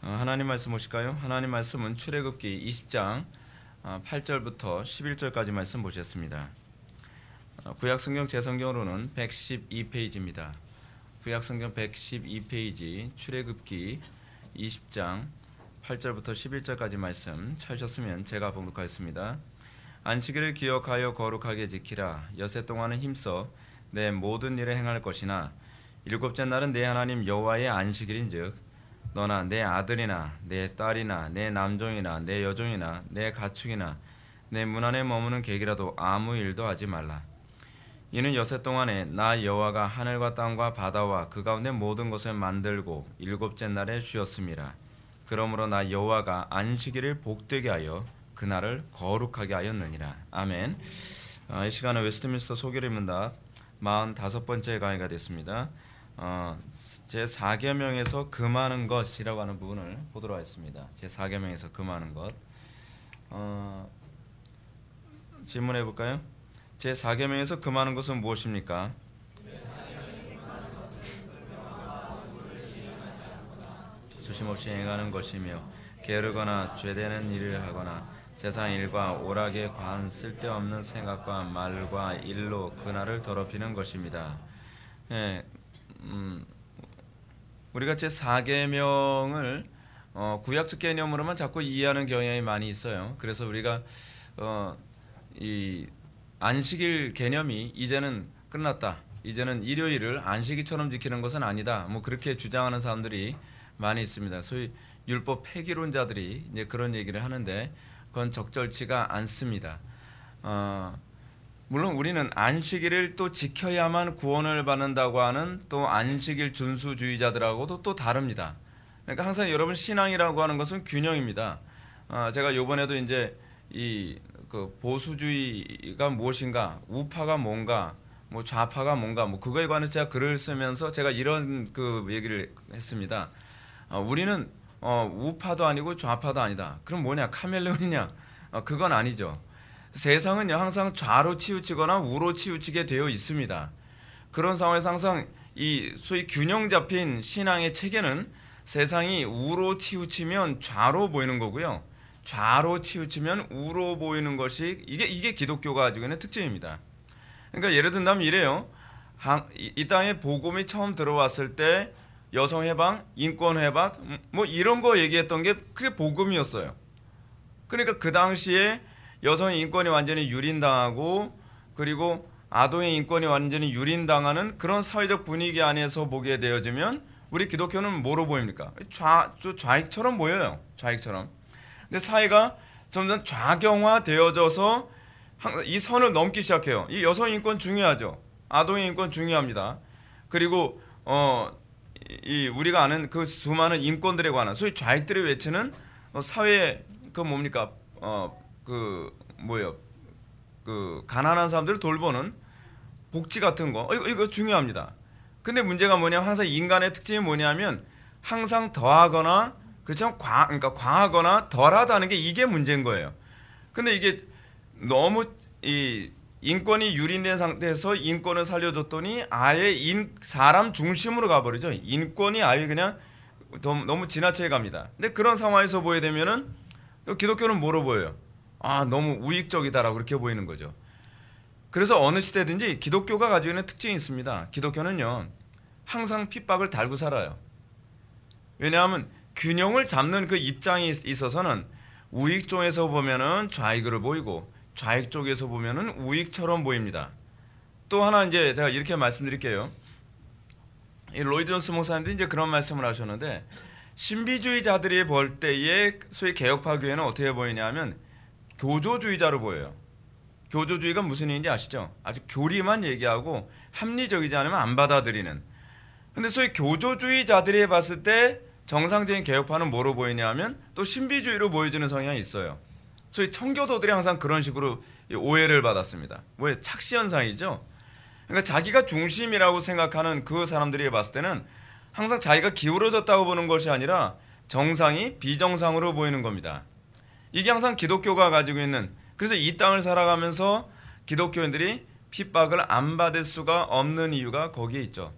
하나님 말씀 보실까요? 하나님 말씀은 출애굽기 20장 8절부터 11절까지 말씀 보셨습니다. 구약성경 제 성경으로는 112페이지입니다. 구약성경 112페이지 출애굽기 20장 8절부터 11절까지 말씀 찾으셨으면 제가 봉독하겠습니다. 안식일을 기억하여 거룩하게 지키라. 여세 동안은 힘써 내 모든 일을 행할 것이나 일곱째 날은 내 하나님 여호와의 안식일인즉 너나 내 아들이나 내 딸이나 내 남종이나 내 여종이나 내 가축이나 내 문 안에 머무는 객이라도 아무 일도 하지 말라. 이는 여세 동안에 나 여호와가 하늘과 땅과 바다와 그 가운데 모든 것을 만들고 일곱째 날에 쉬었음이라. 그러므로 나 여호와가 안식일을 복되게 하여 그날을 거룩하게 하였느니라. 아멘. 이 시간은 웨스트민스터 소결입니다. 45번째 강의가 됐습니다. 제4계명에서 금하는 것이라고 하는 부분을 보도록 하겠습니다. 제4계명에서 금하는 것. 질문해 볼까요? 제4계명에서 금하는 것은 무엇입니까? 조심 없이 행하는 것이며 게으르거나 죄되는 일을 하거나 세상 일과 오락에 과한 쓸데없는 생각과 말과 일로 그날을 더럽히는 것입니다. 우리가 제4계명을 구약적 개념으로만 자꾸 이해하는 경향이 많이 있어요. 그래서 우리가 이 안식일 개념이 이제는 끝났다. 이제는 일요일을 안식일처럼 지키는 것은 아니다. 뭐 그렇게 주장하는 사람들이 많이 있습니다. 소위 율법 폐기론자들이 이제 그런 얘기를 하는데 그건 적절치가 않습니다. 물론 우리는 안식일을 또 지켜야만 구원을 받는다고 하는 또 안식일 준수주의자들하고도 또 다릅니다. 그러니까 항상 여러분 신앙이라고 하는 것은 균형입니다. 제가 이번에도 이제 그 보수주의가 무엇인가, 우파가 뭔가, 뭐 좌파가 뭔가, 뭐 그거에 관해서 제가 글을 쓰면서 제가 이런 그 얘기를 했습니다. 우리는 우파도 아니고 좌파도 아니다. 그럼 뭐냐? 카멜레온이냐? 그건 아니죠. 세상은 항상 좌로 치우치거나 우로 치우치게 되어 있습니다. 그런 상황에서 항상 이 소위 균형 잡힌 신앙의 체계는 세상이 우로 치우치면 좌로 보이는 거고요. 좌로 치우치면 우로 보이는 것이 이게 기독교가 가지고 있는 특징입니다. 그러니까 예를 든다면 이래요. 이 땅에 복음이 처음 들어왔을 때 여성 해방, 인권 해방 뭐 이런 거 얘기했던 게 그게 복음이었어요. 그러니까 그 당시에 여성의 인권이 완전히 유린당하고 그리고 아동의 인권이 완전히 유린당하는 그런 사회적 분위기 안에서 보게 되어지면 우리 기독교는 뭐로 보입니까? 좌익처럼 보여요. 좌익처럼. 근데 사회가 점점 좌경화되어져서 이 선을 넘기 시작해요. 이 여성 인권 중요하죠. 아동의 인권 중요합니다. 그리고 우리가 아는 그 수많은 인권들에 관한 소위 좌익들이 외치는 사회 그 뭡니까? 그 가난한 사람들을 돌보는 복지 같은 거 이거 중요합니다. 근데 문제가 뭐냐면 항상 인간의 특징이 뭐냐면 항상 더하거나 그렇죠? 그러니까 과하거나 덜하다는 게 이게 문제인 거예요. 근데 이게 너무 이 인권이 유린된 상태에서 인권을 살려줬더니 아예 사람 중심으로 가버리죠. 인권이 아예 그냥 너무 지나치게 갑니다. 근데 그런 상황에서 보게 되면은 기독교는 뭐로 보여요? 너무 우익적이다라고 그렇게 보이는 거죠. 그래서 어느 시대든지 기독교가 가지고 있는 특징이 있습니다. 기독교는요 항상 핍박을 달고 살아요. 왜냐하면 균형을 잡는 그 입장이 있어서는 우익 쪽에서 보면은 좌익으로 보이고 좌익 쪽에서 보면은 우익처럼 보입니다. 또 하나 이제 제가 이렇게 말씀드릴게요. 이 로이드 존스 목사님도 이제 그런 말씀을 하셨는데 신비주의자들이 볼 때의 소위 개혁파 교회는 어떻게 보이냐면 교조주의자로 보여요. 교조주의가 무슨 얘기인지 아시죠? 아주 교리만 얘기하고 합리적이지 않으면 안 받아들이는. 근데 소위 교조주의자들이 봤을 때 정상적인 개혁파는 뭐로 보이냐면 또 신비주의로 보여지는 성향이 있어요. 소위 청교도들이 항상 그런 식으로 오해를 받았습니다. 왜? 착시현상이죠. 그러니까 자기가 중심이라고 생각하는 그 사람들이 봤을 때는 항상 자기가 기울어졌다고 보는 것이 아니라 정상이 비정상으로 보이는 겁니다. 이게 항상 기독교가 가지고 있는, 그래서 이 땅을 살아가면서 기독교인들이 핍박을 안 받을 수가 없는 이유가 거기에 있죠.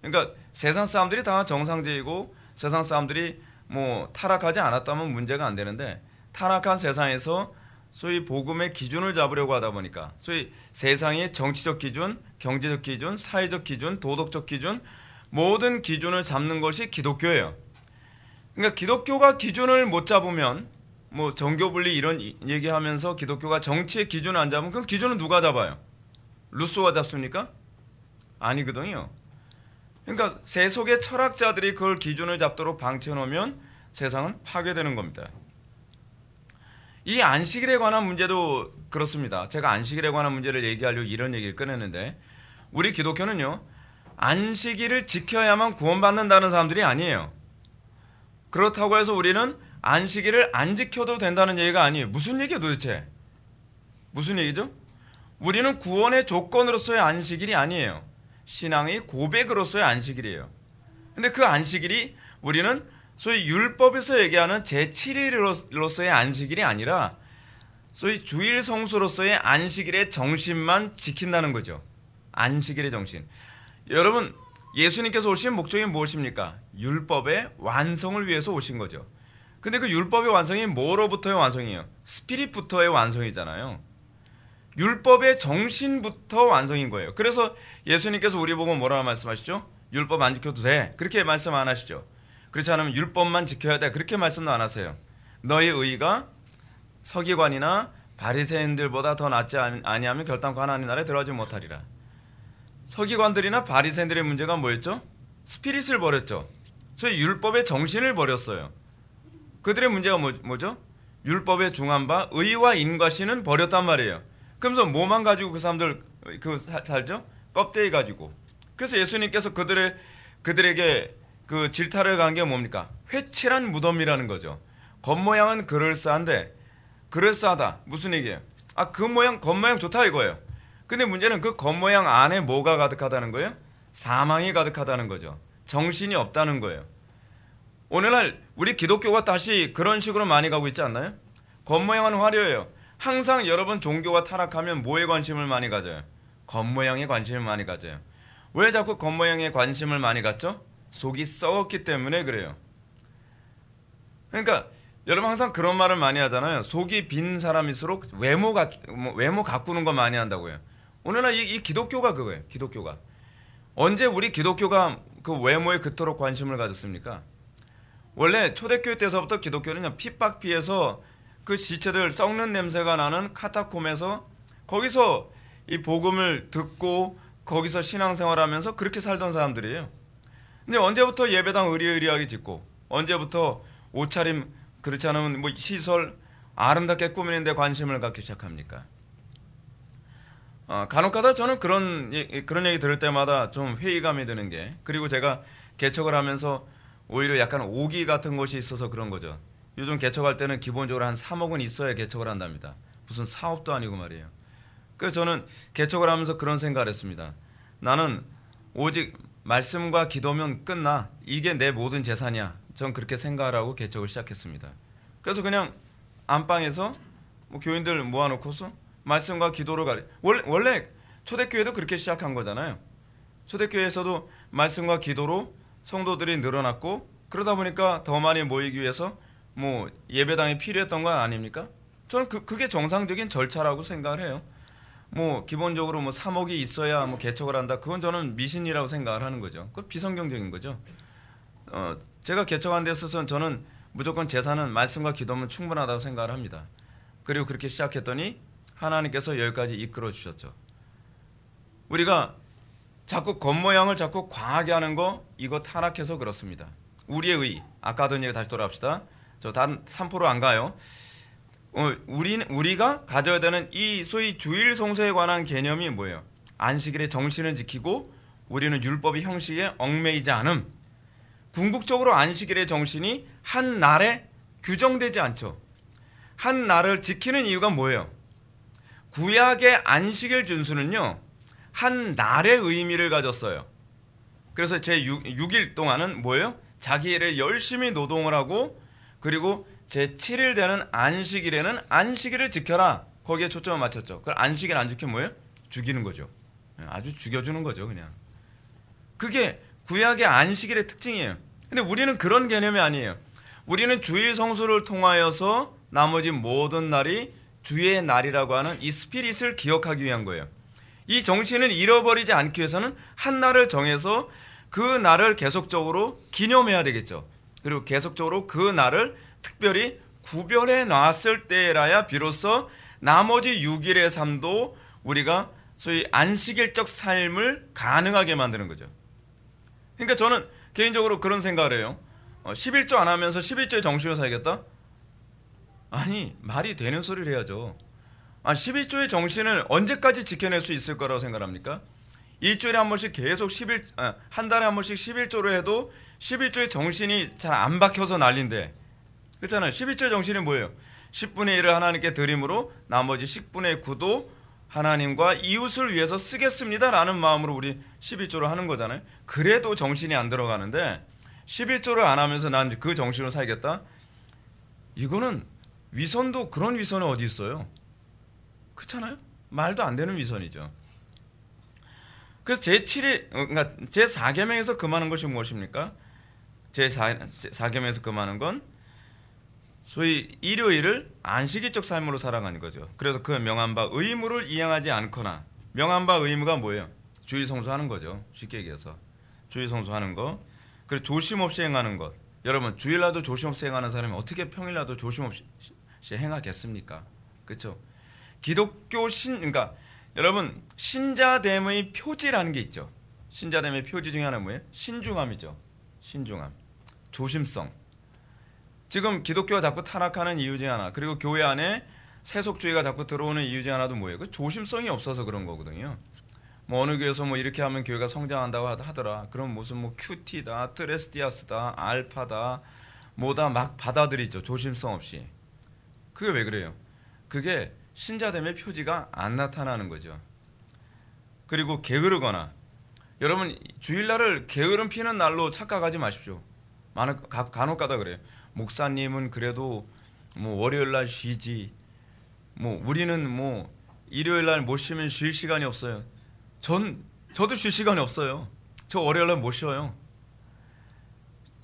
그러니까 세상 사람들이 다 정상적이고 세상 사람들이 뭐 타락하지 않았다면 문제가 안 되는데 타락한 세상에서 소위 복음의 기준을 잡으려고 하다 보니까 소위 세상의 정치적 기준, 경제적 기준, 사회적 기준, 도덕적 기준 모든 기준을 잡는 것이 기독교예요. 그러니까 기독교가 기준을 못 잡으면 뭐 정교 분리 이런 얘기하면서 기독교가 정치의 기준을 안 잡으면 그럼 기준은 누가 잡아요? 루소가 잡습니까? 아니거든요. 그러니까 세속의 철학자들이 그걸 기준을 잡도록 방치해 놓으면 세상은 파괴되는 겁니다. 이 안식일에 관한 문제도 그렇습니다. 제가 안식일에 관한 문제를 얘기하려고 이런 얘기를 꺼냈는데 우리 기독교는요. 안식일을 지켜야만 구원받는다는 사람들이 아니에요. 그렇다고 해서 우리는 안식일을 안 지켜도 된다는 얘기가 아니에요. 무슨 얘기예요 도대체? 무슨 얘기죠? 우리는 구원의 조건으로서의 안식일이 아니에요. 신앙의 고백으로서의 안식일이에요. 근데 그 안식일이 우리는 소위 율법에서 얘기하는 제7일로서의 안식일이 아니라 소위 주일 성수로서의 안식일의 정신만 지킨다는 거죠. 안식일의 정신. 여러분 예수님께서 오신 목적이 무엇입니까? 율법의 완성을 위해서 오신 거죠. 근데 그 율법의 완성이 뭐로부터의 완성이에요? 스피릿부터의 완성이잖아요. 율법의 정신부터 완성인 거예요. 그래서 예수님께서 우리 보고 뭐라고 말씀하시죠? 율법 안 지켜도 돼. 그렇게 말씀 안 하시죠. 그렇지 않으면 율법만 지켜야 돼. 그렇게 말씀도 안 하세요. 너의 의가 서기관이나 바리새인들보다 더 낫지 아니하면 결단코 하나님 나라에 들어가지 못하리라. 서기관들이나 바리새인들의 문제가 뭐였죠? 스피릿을 버렸죠. 소위 율법의 정신을 버렸어요. 그들의 문제가 뭐죠? 율법에 중한 바 의와 인과신은 버렸단 말이에요. 그러면서 뭐만 가지고 그 사람들 살죠? 껍데기 가지고. 그래서 예수님께서 그들에게 그 질타를 간 게 뭡니까? 회칠한 무덤이라는 거죠. 겉모양은 그럴싸한데 그럴싸하다. 무슨 얘기예요? 겉모양 좋다 이거예요. 근데 문제는 그 겉모양 안에 뭐가 가득하다는 거예요? 사망이 가득하다는 거죠. 정신이 없다는 거예요. 오늘날 우리 기독교가 다시 그런 식으로 많이 가고 있지 않나요? 겉모양은 화려해요. 항상 여러분 종교가 타락하면 뭐에 관심을 많이 가져요? 겉모양에 관심을 많이 가져요. 왜 자꾸 겉모양에 관심을 많이 갖죠? 속이 썩었기 때문에 그래요. 그러니까 여러분 항상 그런 말을 많이 하잖아요. 속이 빈 사람일수록 외모 가꾸는 거 많이 한다고요. 오늘날 이 기독교가 그거예요. 기독교가. 언제 우리 기독교가 그 외모에 그토록 관심을 가졌습니까? 원래 초대교회 때서부터 기독교는 핍박 피해서 그 시체들 썩는 냄새가 나는 카타콤에서 거기서 이 복음을 듣고 거기서 신앙생활하면서 그렇게 살던 사람들이에요. 근데 언제부터 예배당 의리의리하게 짓고 언제부터 옷차림 그렇지 않으면 뭐 시설 아름답게 꾸미는 데 관심을 갖기 시작합니까? 간혹가다 저는 그런 얘기 들을 때마다 좀 회의감이 드는 게 그리고 제가 개척을 하면서 오히려 약간 오기 같은 것이 있어서 그런 거죠. 요즘 개척할 때는 기본적으로 한 3억은 있어야 개척을 한답니다. 무슨 사업도 아니고 말이에요. 그래서 저는 개척을 하면서 그런 생각을 했습니다. 나는 오직 말씀과 기도면 끝나. 이게 내 모든 재산이야. 전 그렇게 생각을 하고 개척을 시작했습니다. 그래서 그냥 안방에서 뭐 교인들 모아놓고서 말씀과 기도를 원래 초대교회도 그렇게 시작한 거잖아요. 초대교회에서도 말씀과 기도로 성도들이 늘어났고 그러다 보니까 더 많이 모이기 위해서 뭐 예배당이 필요했던 건 아닙니까? 저는 그게 정상적인 절차라고 생각을 해요. 뭐 기본적으로 뭐 3억이 있어야 뭐 개척을 한다. 그건 저는 미신이라고 생각을 하는 거죠. 그건 비성경적인 거죠. 제가 개척한 데 있어서는 저는 무조건 재산은 말씀과 기도면 충분하다고 생각을 합니다. 그리고 그렇게 시작했더니 하나님께서 여기까지 이끌어 주셨죠. 우리가 자꾸 겉모양을 자꾸 과하게 하는 거 이거 타락해서 그렇습니다. 우리의 의 아까 하던 얘기 다시 돌아갑시다. 저 다른 3% 안 가요. 우리가 가져야 되는 이 소위 주일 성수에 관한 개념이 뭐예요? 안식일의 정신을 지키고 우리는 율법의 형식에 얽매이지 않음. 궁극적으로 안식일의 정신이 한 날에 규정되지 않죠. 한 날을 지키는 이유가 뭐예요? 구약의 안식일 준수는요. 한 날의 의미를 가졌어요. 그래서 제 6일 동안은 뭐예요? 자기 일을 열심히 노동을 하고 그리고 제 7일 되는 안식일에는 안식일을 지켜라. 거기에 초점을 맞췄죠. 그걸 안식일 안 지키면 뭐예요? 죽이는 거죠. 아주 죽여주는 거죠 그냥. 그게 구약의 안식일의 특징이에요. 근데 우리는 그런 개념이 아니에요. 우리는 주일 성수를 통하여서 나머지 모든 날이 주의 날이라고 하는 이 스피릿을 기억하기 위한 거예요. 이 정신을 잃어버리지 않기 위해서는 한 날을 정해서 그 날을 계속적으로 기념해야 되겠죠. 그리고 계속적으로 그 날을 특별히 구별해 놨을 때라야 비로소 나머지 6일의 삶도 우리가 소위 안식일적 삶을 가능하게 만드는 거죠. 그러니까 저는 개인적으로 그런 생각을 해요. 11조 안 하면서 11조의 정신으로 살겠다? 아니, 말이 되는 소리를 해야죠. 11조의 정신을 언제까지 지켜낼 수 있을 거라고 생각합니까? 일주일에 한 번씩 계속 한 달에 한 번씩 11조로 해도 11조의 정신이 잘 안 박혀서 난린데, 그렇잖아요. 11조의 정신이 뭐예요? 10분의 1을 하나님께 드림으로 나머지 10분의 9도 하나님과 이웃을 위해서 쓰겠습니다 라는 마음으로 우리 11조를 하는 거잖아요. 그래도 정신이 안 들어가는데 11조를 안 하면서 난 그 정신으로 살겠다? 이거는 위선도 그런 위선이 어디 있어요? 그렇잖아요. 말도 안 되는 위선이죠. 그래서 제7일, 그러니까 제4계명에서 금하는 것이 무엇입니까? 제4계명에서 금하는 건 소위 일요일을 안식일적 삶으로 살아가는 거죠. 그래서 그 명한 바 의무를 이행하지 않거나, 명한 바 의무가 뭐예요? 주일 성수하는 거죠. 쉽게 얘기해서 주일 성수하는 거. 그리고 조심 없이 행하는 것. 여러분, 주일날도 조심 없이 행하는 사람이 어떻게 평일날도 조심 없이 행하겠습니까? 그렇죠? 기독교 그러니까 여러분, 신자됨의 표지라는 게 있죠. 신자됨의 표지 중에 하나는 뭐예요? 신중함이죠. 신중함, 조심성. 지금 기독교가 자꾸 타락하는 이유 중에 하나, 그리고 교회 안에 세속주의가 자꾸 들어오는 이유 중에 하나도 뭐예요? 그 조심성이 없어서 그런 거거든요. 뭐 어느 교회에서 뭐 이렇게 하면 교회가 성장한다고 하더라. 그럼 무슨 뭐 큐티다, 트레스티아스다, 알파다, 뭐다 막 받아들이죠. 조심성 없이. 그게 왜 그래요? 그게 신자됨의 표지가 안 나타나는 거죠. 그리고 게으르거나, 여러분 주일날을 게으름 피는 날로 착각하지 마십시오. 간혹가다 그래요. 목사님은 그래도 뭐 월요일날 쉬지, 뭐 우리는 뭐 일요일날 못 쉬면 쉴 시간이 없어요. 저도 쉴 시간이 없어요. 저 월요일날 못 쉬어요.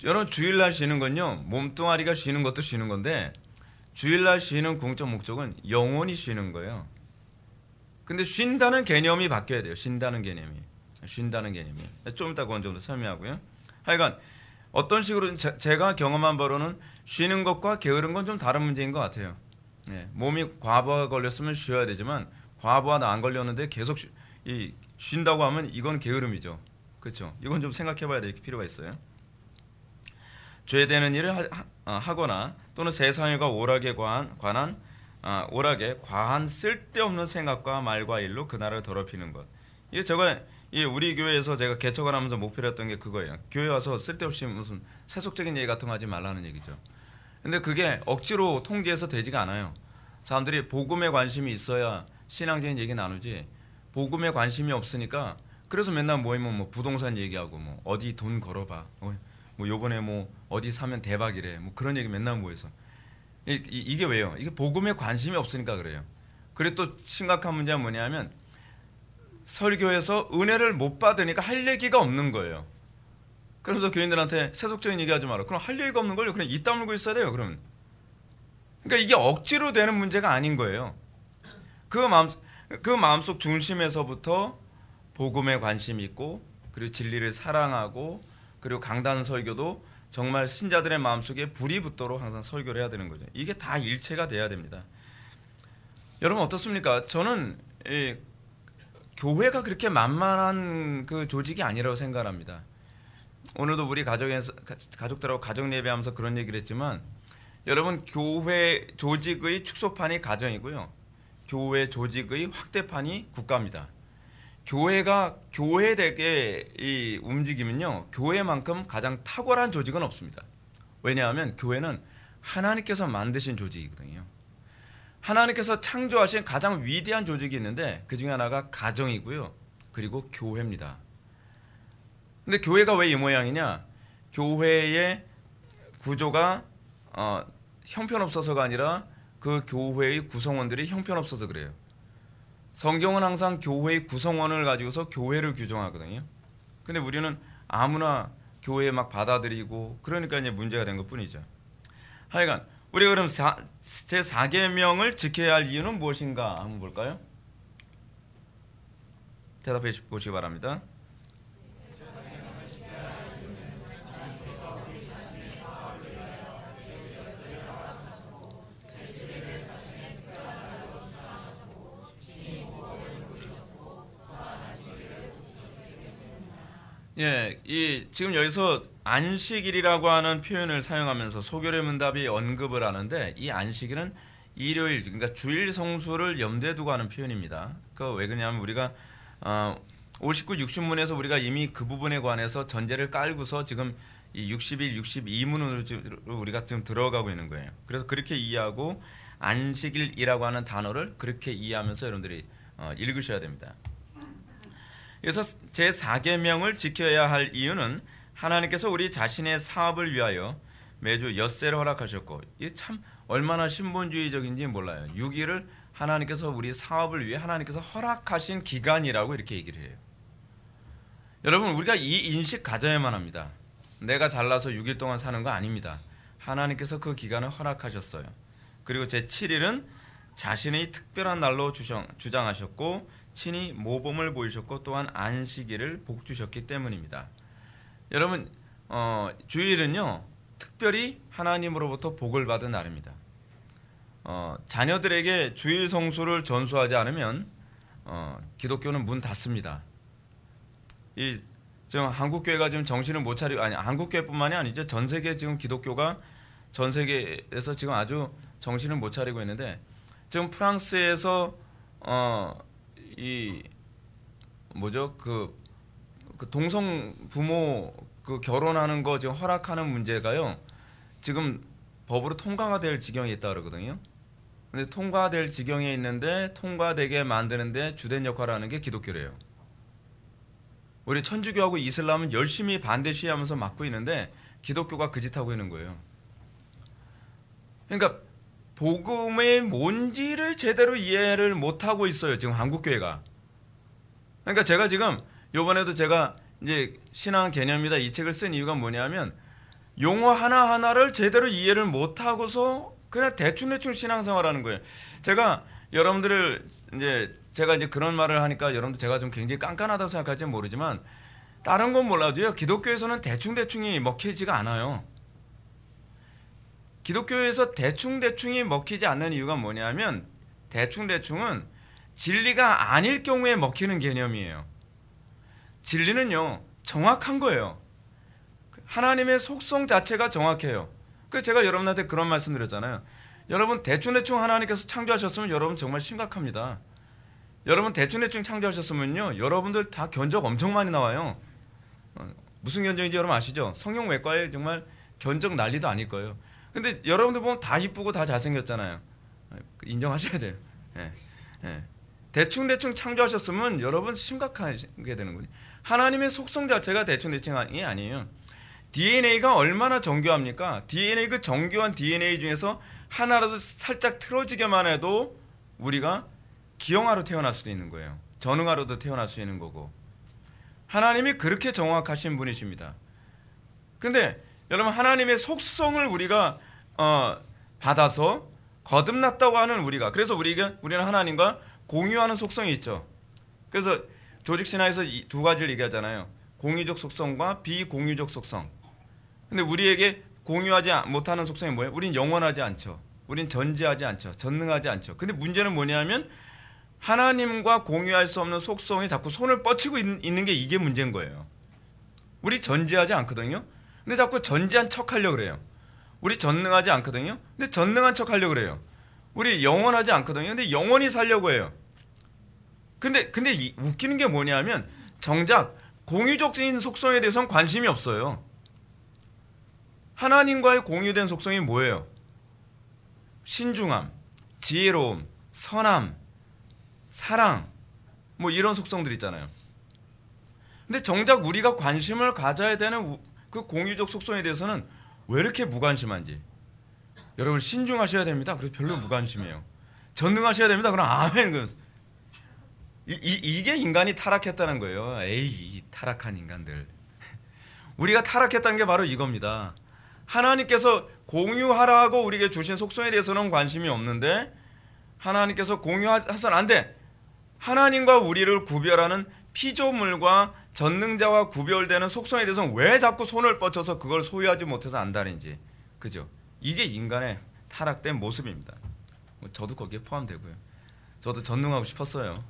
여러분, 주일날 쉬는 건요, 몸뚱아리가 쉬는 것도 쉬는 건데, 주일날 쉬는 궁극적 목적은 영혼이 쉬는 거예요. 근데 쉰다는 개념이 바뀌어야 돼요. 쉰다는 개념이. 좀 이따 그건 좀 더 설명하고요. 하여간 어떤 식으로 제가 경험한 바로는 쉬는 것과 게으른 건 좀 다른 문제인 것 같아요. 몸이 과부하 걸렸으면 쉬어야 되지만 과부하 안 걸렸는데 계속 쉰다고 하면 이건 게으름이죠. 그렇죠? 이건 좀 생각해봐야 될 필요가 있어요. 죄되는 일을 하거나 또는 세상일과 오락에 과한 쓸데없는 생각과 말과 일로 그날을 더럽히는 것. 이게 우리 교회에서 제가 개척을 하면서 목표로 했던 게 그거예요. 교회 와서 쓸데없이 무슨 세속적인 얘기 같은 거 하지 말라는 얘기죠. 근데 그게 억지로 통제해서 되지가 않아요. 사람들이 복음에 관심이 있어야 신앙적인 얘기 나누지, 복음에 관심이 없으니까 그래서 맨날 모이면 뭐 부동산 얘기하고 뭐 어디 돈 걸어봐, 뭐 요번에 뭐 어디 사면 대박이래, 뭐 그런 얘기 맨날 모여서. 이게 왜요? 이게 복음에 관심이 없으니까 그래요. 그리고 또 심각한 문제가 뭐냐면 설교에서 은혜를 못 받으니까 할 얘기가 없는 거예요. 그러면서 교인들한테 세속적인 얘기하지 마라. 그럼 할 얘기가 없는 걸요. 그냥 입 다물고 있어야 돼요. 그러면. 그러니까 이게 억지로 되는 문제가 아닌 거예요. 그 마음속 중심에서부터 복음에 관심이 있고, 그리고 진리를 사랑하고, 그리고 강단 설교도 정말 신자들의 마음속에 불이 붙도록 항상 설교를 해야 되는 거죠. 이게 다 일체가 돼야 됩니다. 여러분 어떻습니까? 저는 교회가 그렇게 만만한 그 조직이 아니라고 생각합니다. 오늘도 우리 가족들하고 가정 예배하면서 그런 얘기를 했지만, 여러분 교회 조직의 축소판이 가정이고요, 교회 조직의 확대판이 국가입니다. 교회가 교회되게 움직이면요, 교회만큼 가장 탁월한 조직은 없습니다. 왜냐하면 교회는 하나님께서 만드신 조직이거든요. 하나님께서 창조하신 가장 위대한 조직이 있는데 그 중에 하나가 가정이고요, 그리고 교회입니다. 근데 교회가 왜 이 모양이냐? 교회의 구조가 형편없어서가 아니라 그 교회의 구성원들이 형편없어서 그래요. 성경은 항상 교회의 구성원을 가지고서 교회를 규정하거든요. 근데 우리는 아무나 교회에 막 받아들이고, 그러니까 이제 문제가 된 것뿐이죠. 하여간 우리가 그럼 제 4계명을 지켜야 할 이유는 무엇인가 한번 볼까요? 대답해 보시기 바랍니다. 예, 이 지금 여기서 안식일이라고 하는 표현을 사용하면서 소결의 문답이 언급을 하는데, 이 안식일은 일요일, 그러니까 주일 성수를 염두에 두고 하는 표현입니다. 그 왜 그러냐면 우리가 59, 60문에서 우리가 이미 그 부분에 관해서 전제를 깔고서 지금 이 61, 62문으로 우리가 지금 들어가고 있는 거예요. 그래서 그렇게 이해하고 안식일이라고 하는 단어를 그렇게 이해하면서 여러분들이 읽으셔야 됩니다. 그래서 제4계명을 지켜야 할 이유는 하나님께서 우리 자신의 사업을 위하여 매주 엿새를 허락하셨고, 이게 참 얼마나 신본주의적인지 몰라요. 6일을 하나님께서 우리 사업을 위해 하나님께서 허락하신 기간이라고 이렇게 얘기를 해요. 여러분, 우리가 이 인식 가져야만 합니다. 내가 잘나서 6일 동안 사는 거 아닙니다. 하나님께서 그 기간을 허락하셨어요. 그리고 제7일은 자신의 특별한 날로 주장하셨고 친히 모범을 보이셨고 또한 안식일을 복주셨기 때문입니다. 여러분, 주일은요 특별히 하나님으로부터 복을 받은 날입니다. 자녀들에게 주일 성수를 전수하지 않으면 기독교는 문 닫습니다. 지금 한국 교회가 지금 정신을 못 차리고, 아니 한국 교회뿐만이 아니죠, 전 세계 지금 기독교가 전 세계에서 지금 아주 정신을 못 차리고 있는데, 지금 프랑스에서 이 뭐죠, 그 동성 부모 그 결혼하는 거 지금 허락하는 문제가요 지금 법으로 통과가 될 지경에 있다 그러거든요. 근데 통과될 지경에 있는데 통과되게 만드는데 주된 역할을 하는 게 기독교래요. 우리 천주교하고 이슬람은 열심히 반대 시위하면서 막고 있는데 기독교가 그 짓 하고 있는 거예요. 그러니까 복음의 뭔지를 제대로 이해를 못 하고 있어요, 지금 한국 교회가. 그러니까 제가 지금 이번에도 제가 이제 신앙 개념이다 이 책을 쓴 이유가 뭐냐면, 용어 하나하나를 제대로 이해를 못 하고서 그냥 대충 신앙생활하는 거예요. 제가 여러분들을 제가 이제 그런 말을 하니까 여러분들 제가 좀 굉장히 깐깐하다고 생각할지 모르지만, 다른 건 몰라도요 기독교에서는 대충이 먹히지가 않아요. 기독교에서 대충이 먹히지 않는 이유가 뭐냐면, 대충은 진리가 아닐 경우에 먹히는 개념이에요. 진리는요 정확한 거예요. 하나님의 속성 자체가 정확해요. 그래서 제가 여러분한테 그런 말씀 드렸잖아요. 여러분 대충 하나님께서 창조하셨으면 여러분 정말 심각합니다. 여러분 대충 창조하셨으면요 여러분들 다 견적 엄청 많이 나와요. 무슨 견적인지 여러분 아시죠? 성형외과에 정말 견적 난리도 아닐 거예요. 근데 여러분들 보면 다 이쁘고 다 잘생겼잖아요. 인정하셔야 돼요. 예. 대충 창조하셨으면 여러분 심각하게 되는 거예요. 하나님의 속성 자체가 대충이 아니에요. DNA가 얼마나 정교합니까? DNA, 그 정교한 DNA 중에서 하나라도 살짝 틀어지게만 해도 우리가 기형아로 태어날 수도 있는 거예요. 전응아로도 태어날 수 있는 거고. 하나님이 그렇게 정확하신 분이십니다. 근데 여러분, 하나님의 속성을 우리가 받아서 거듭났다고 하는 우리가, 그래서 우리는 하나님과 공유하는 속성이 있죠. 그래서 조직 신화에서 두 가지를 얘기하잖아요. 공유적 속성과 비공유적 속성. 근데 우리에게 공유하지 못하는 속성이 뭐예요? 우린 영원하지 않죠. 우린 전지하지 않죠. 전능하지 않죠. 근데 문제는 뭐냐면 하나님과 공유할 수 없는 속성에 자꾸 손을 뻗치고 있는 게 이게 문제인 거예요. 우리 전지하지 않거든요. 근데 자꾸 전지한 척 하려고 그래요. 우리 전능하지 않거든요. 근데 전능한 척 하려고 그래요. 우리 영원하지 않거든요. 근데 영원히 살려고 해요. 근데 웃기는 게 뭐냐면 정작 공유적인 속성에 대해서는 관심이 없어요. 하나님과의 공유된 속성이 뭐예요? 신중함, 지혜로움, 선함, 사랑, 뭐 이런 속성들 있잖아요. 근데 정작 우리가 관심을 가져야 되는 그 공유적 속성에 대해서는 왜 이렇게 무관심한지. 여러분, 신중하셔야 됩니다. 그래서 별로 무관심해요. 전능하셔야 됩니다. 그럼 아멘. 이게 인간이 타락했다는 거예요. 에이, 타락한 인간들. 우리가 타락했다는 게 바로 이겁니다. 하나님께서 공유하라고 우리에게 주신 속성에 대해서는 관심이 없는데 하나님께서 공유하선 안 돼. 하나님과 우리를 구별하는 피조물과 전능자와 구별되는 속성에 대해서는 왜 자꾸 손을 뻗쳐서 그걸 소유하지 못해서 안다는지. 그죠? 이게 인간의 타락된 모습입니다. 저도 거기에 포함되고요. 저도 전능하고 싶었어요.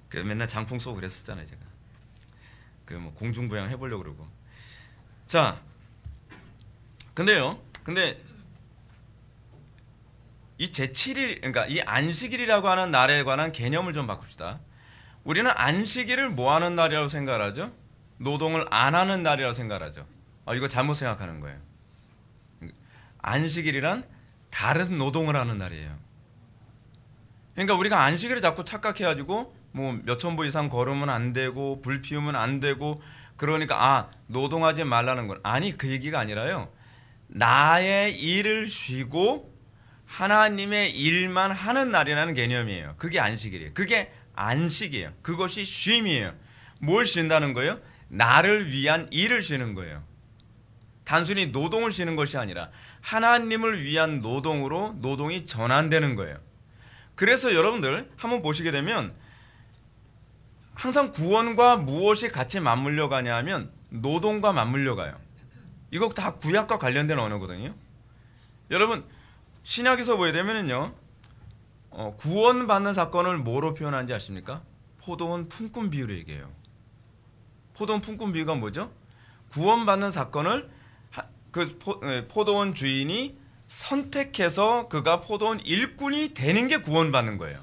그 맨날 장풍 쏘고 그랬었잖아요, 제가. 그 뭐 공중부양 해보려고 그러고. 자, 근데 이 제7일, 그러니까 이 안식일이라고 하는 날에 관한 개념을 좀 바꿉시다. 우리는 안식일을 뭐 하는 날이라고 생각하죠? 노동을 안 하는 날이라고 생각하죠. 이거 잘못 생각하는 거예요. 안식일이란 다른 노동을 하는 날이에요. 그러니까 우리가 안식일을 자꾸 착각해가지고 뭐 몇천 보 이상 걸으면 안 되고 불 피우면 안 되고 그러니까 노동하지 말라는 건 아니 그 얘기가 아니라요. 나의 일을 쉬고 하나님의 일만 하는 날이라는 개념이에요. 그게 안식일이에요. 그게 안식이에요. 그것이 쉼이에요. 뭘 쉰다는 거예요? 나를 위한 일을 쉬는 거예요. 단순히 노동을 쉬는 것이 아니라 하나님을 위한 노동으로 노동이 전환되는 거예요. 그래서 여러분들 한번 보시게 되면 항상 구원과 무엇이 같이 맞물려 가냐 하면 노동과 맞물려 가요. 이거 다 구약과 관련된 언어거든요. 여러분 신약에서 보게 되면은요, 구원받는 사건을 뭐로 표현하는지 아십니까? 포도원 품꾼 비유로 얘기해요. 포도원 품꾼 비유가 뭐죠? 구원받는 사건을 포도원 주인이 선택해서 그가 포도원 일꾼이 되는 게 구원받는 거예요.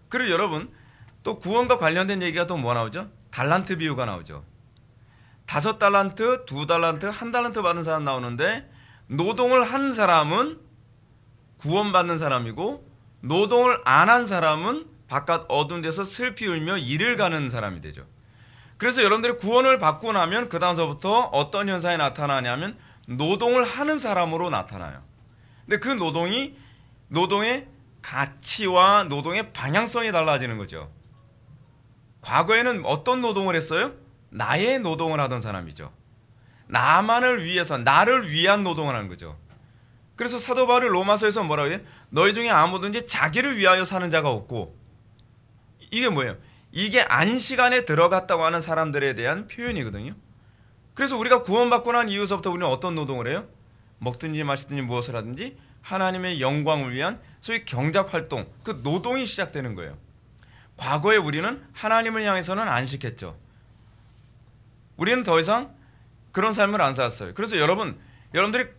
그리고 여러분 또 구원과 관련된 얘기가 또 뭐 나오죠? 달란트 비유가 나오죠. 5달란트, 2달란트, 1달란트 받은 사람 나오는데 노동을 한 사람은 구원받는 사람이고 노동을 안 한 사람은 바깥 어두운 데서 슬피 울며 이를 가는 사람이 되죠. 그래서 여러분들이 구원을 받고 나면 그 다음서부터 어떤 현상이 나타나냐면 노동을 하는 사람으로 나타나요. 근데 그 노동의 가치와 노동의 방향성이 달라지는 거죠. 과거에는 어떤 노동을 했어요? 나의 노동을 하던 사람이죠. 나만을 위해서 나를 위한 노동을 하는 거죠. 그래서 사도 바울이 로마서에서 뭐라고 해요? 너희 중에 아무든지 자기를 위하여 사는 자가 없고, 이게 뭐예요? 이게 안식 안에 들어갔다고 하는 사람들에 대한 표현이거든요. 그래서 우리가 구원받고 난 이후서부터 우리는 어떤 노동을 해요? 먹든지 마시든지 무엇을 하든지 하나님의 영광을 위한 소위 경작 활동, 그 노동이 시작되는 거예요. 과거에 우리는 하나님을 향해서는 안식했죠. 우리는 더 이상 그런 삶을 안 살았어요. 그래서 여러분들이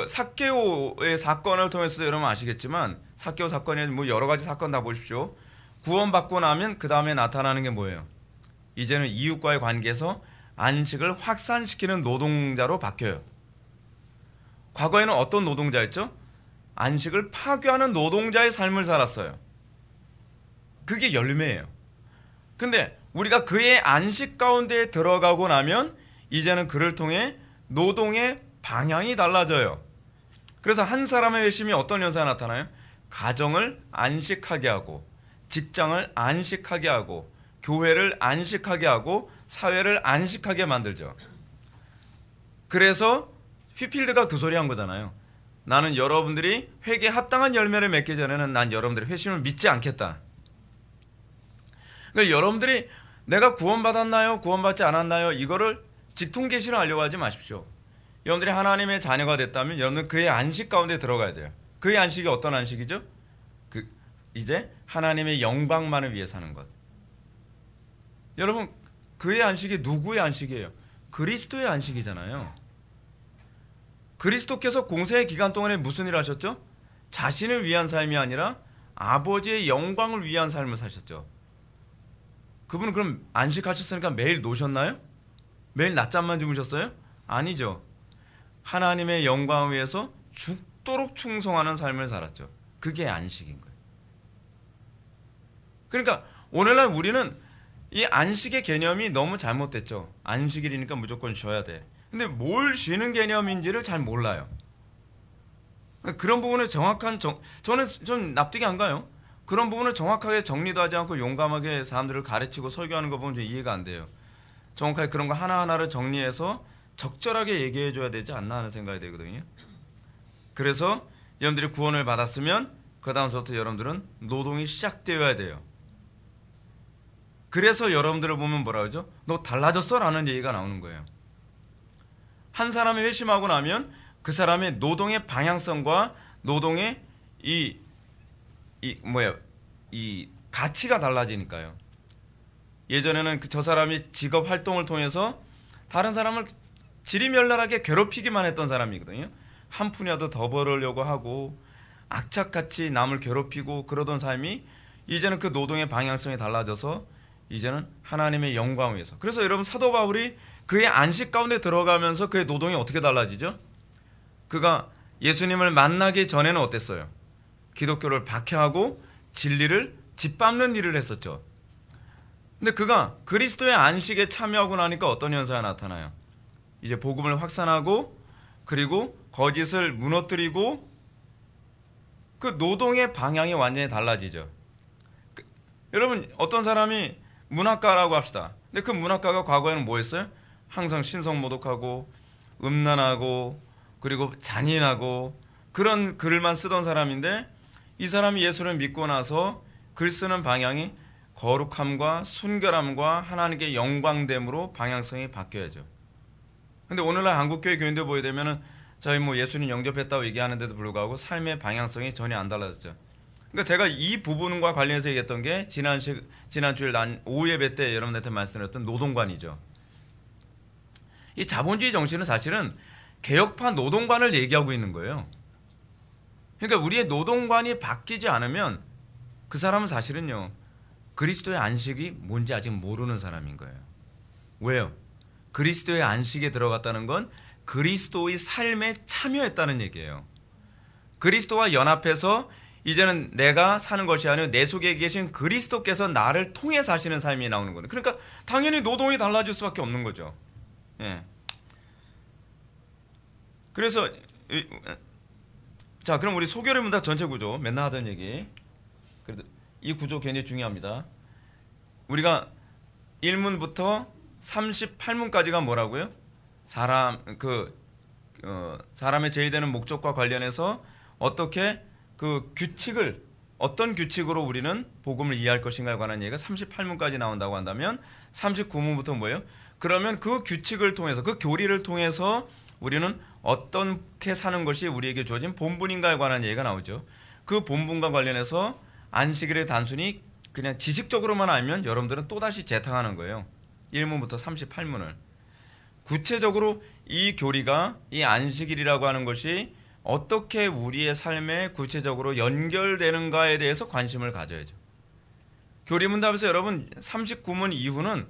삭개오의 사건을 통해서도 여러분 아시겠지만 삭개오 사건에 뭐 여러 가지 사건 다 보십시오. 구원받고 나면 그 다음에 나타나는 게 뭐예요? 이제는 이웃과의 관계에서 안식을 확산시키는 노동자로 바뀌어요. 과거에는 어떤 노동자였죠? 안식을 파괴하는 노동자의 삶을 살았어요. 그게 열매예요. 근데 우리가 그의 안식 가운데 들어가고 나면 이제는 그를 통해 노동의 방향이 달라져요. 그래서 한 사람의 회심이 어떤 현상이 나타나요? 가정을 안식하게 하고, 직장을 안식하게 하고, 교회를 안식하게 하고, 사회를 안식하게 만들죠. 그래서 휘필드가 그 소리 한 거잖아요. 나는 여러분들이 회개에 합당한 열매를 맺기 전에는 난 여러분들의 회심을 믿지 않겠다. 그러니까 여러분들이 내가 구원받았나요? 구원받지 않았나요? 이거를 직통계시로 하려고 하지 마십시오. 여러분들이 하나님의 자녀가 됐다면 여러분은 그의 안식 가운데 들어가야 돼요. 그의 안식이 어떤 안식이죠? 이제 하나님의 영광만을 위해 사는 것. 여러분 그의 안식이 누구의 안식이에요? 그리스도의 안식이잖아요. 그리스도께서 공생의 기간 동안에 무슨 일을 하셨죠? 자신을 위한 삶이 아니라 아버지의 영광을 위한 삶을 사셨죠. 그분은 그럼 안식하셨으니까 매일 노셨나요? 매일 낮잠만 주무셨어요? 아니죠. 하나님의 영광을 위해서 죽도록 충성하는 삶을 살았죠. 그게 안식인 거예요. 그러니까 오늘날 우리는 이 안식의 개념이 너무 잘못됐죠. 안식일이니까 무조건 쉬어야 돼. 근데 뭘 쉬는 개념인지를 잘 몰라요. 그런 부분을 저는 좀 납득이 안 가요. 그런 부분을 정확하게 정리도 하지 않고 용감하게 사람들을 가르치고 설교하는 거 보면 좀 이해가 안 돼요. 정확하게 그런 거 하나하나를 정리해서 적절하게 얘기해 줘야 되지 않나 하는 생각이 들거든요. 그래서 여러분들이 구원을 받았으면 그 다음부터 여러분들은 노동이 시작되어야 돼요. 그래서 여러분들을 보면 뭐라 그러죠? 너 달라졌어? 라는 얘기가 나오는 거예요. 한 사람이 회심하고 나면 그 사람의 노동의 방향성과 노동의 이 가치가 달라지니까요. 예전에는 저 사람이 직업 활동을 통해서 다른 사람을 지리멸렬하게 괴롭히기만 했던 사람이거든요. 한 푼이라도 더 벌으려고 하고 악착같이 남을 괴롭히고 그러던 삶이 이제는 그 노동의 방향성이 달라져서 이제는 하나님의 영광을 위해서. 그래서 여러분 사도 바울이 그의 안식 가운데 들어가면서 그의 노동이 어떻게 달라지죠? 그가 예수님을 만나기 전에는 어땠어요? 기독교를 박해하고 진리를 짓밟는 일을 했었죠. 근데 그가 그리스도의 안식에 참여하고 나니까 어떤 현상이 나타나요? 이제 복음을 확산하고 그리고 거짓을 무너뜨리고 그 노동의 방향이 완전히 달라지죠. 여러분 어떤 사람이 문학가라고 합시다. 근데 그 문학가가 과거에는 뭐 했어요? 항상 신성모독하고 음란하고 그리고 잔인하고 그런 글만 쓰던 사람인데 이 사람이 예수를 믿고 나서 글 쓰는 방향이 거룩함과 순결함과 하나님께 영광됨으로 방향성이 바뀌어야죠. 근데 오늘날 한국교회 교인들 보게 되면은 저희 뭐 예수님 영접했다고 얘기하는데도 불구하고 삶의 방향성이 전혀 안 달라졌죠. 그러니까 제가 이 부분과 관련해서 얘기했던 게 지난 주일 오후 예배 때 여러분들한테 말씀드렸던 노동관이죠. 이 자본주의 정신은 사실은 개혁파 노동관을 얘기하고 있는 거예요. 그러니까 우리의 노동관이 바뀌지 않으면 그 사람은 사실은요 그리스도의 안식이 뭔지 아직 모르는 사람인 거예요. 왜요? 그리스도의 안식에 들어갔다는 건 그리스도의 삶에 참여했다는 얘기예요. 그리스도와 연합해서 이제는 내가 사는 것이 아니라 내 속에 계신 그리스도께서 나를 통해 사시는 삶이 나오는 거예요. 그러니까 당연히 노동이 달라질 수밖에 없는 거죠. 예. 그래서 자, 그럼 우리 소결의 문답 전체 구조 맨날 하던 얘기. 그래도 이 구조 굉장히 중요합니다. 우리가 1문부터 38문까지가 뭐라고요? 사람의 제의되는 목적과 관련해서 어떻게 그 규칙을 어떤 규칙으로 우리는 복음을 이해할 것인가에 관한 얘기가 38문까지 나온다고 한다면 39문부터 뭐예요? 그러면 그 규칙을 통해서 그 교리를 통해서 우리는 어떻게 사는 것이 우리에게 주어진 본분인가에 관한 얘기가 나오죠. 그 본분과 관련해서 안식일을 단순히 그냥 지식적으로만 알면 여러분들은 또다시 재탕하는 거예요. 1문부터 38문을. 구체적으로 이 교리가 이 안식일이라고 하는 것이 어떻게 우리의 삶에 구체적으로 연결되는가에 대해서 관심을 가져야죠. 교리문답에서 여러분 39문 이후는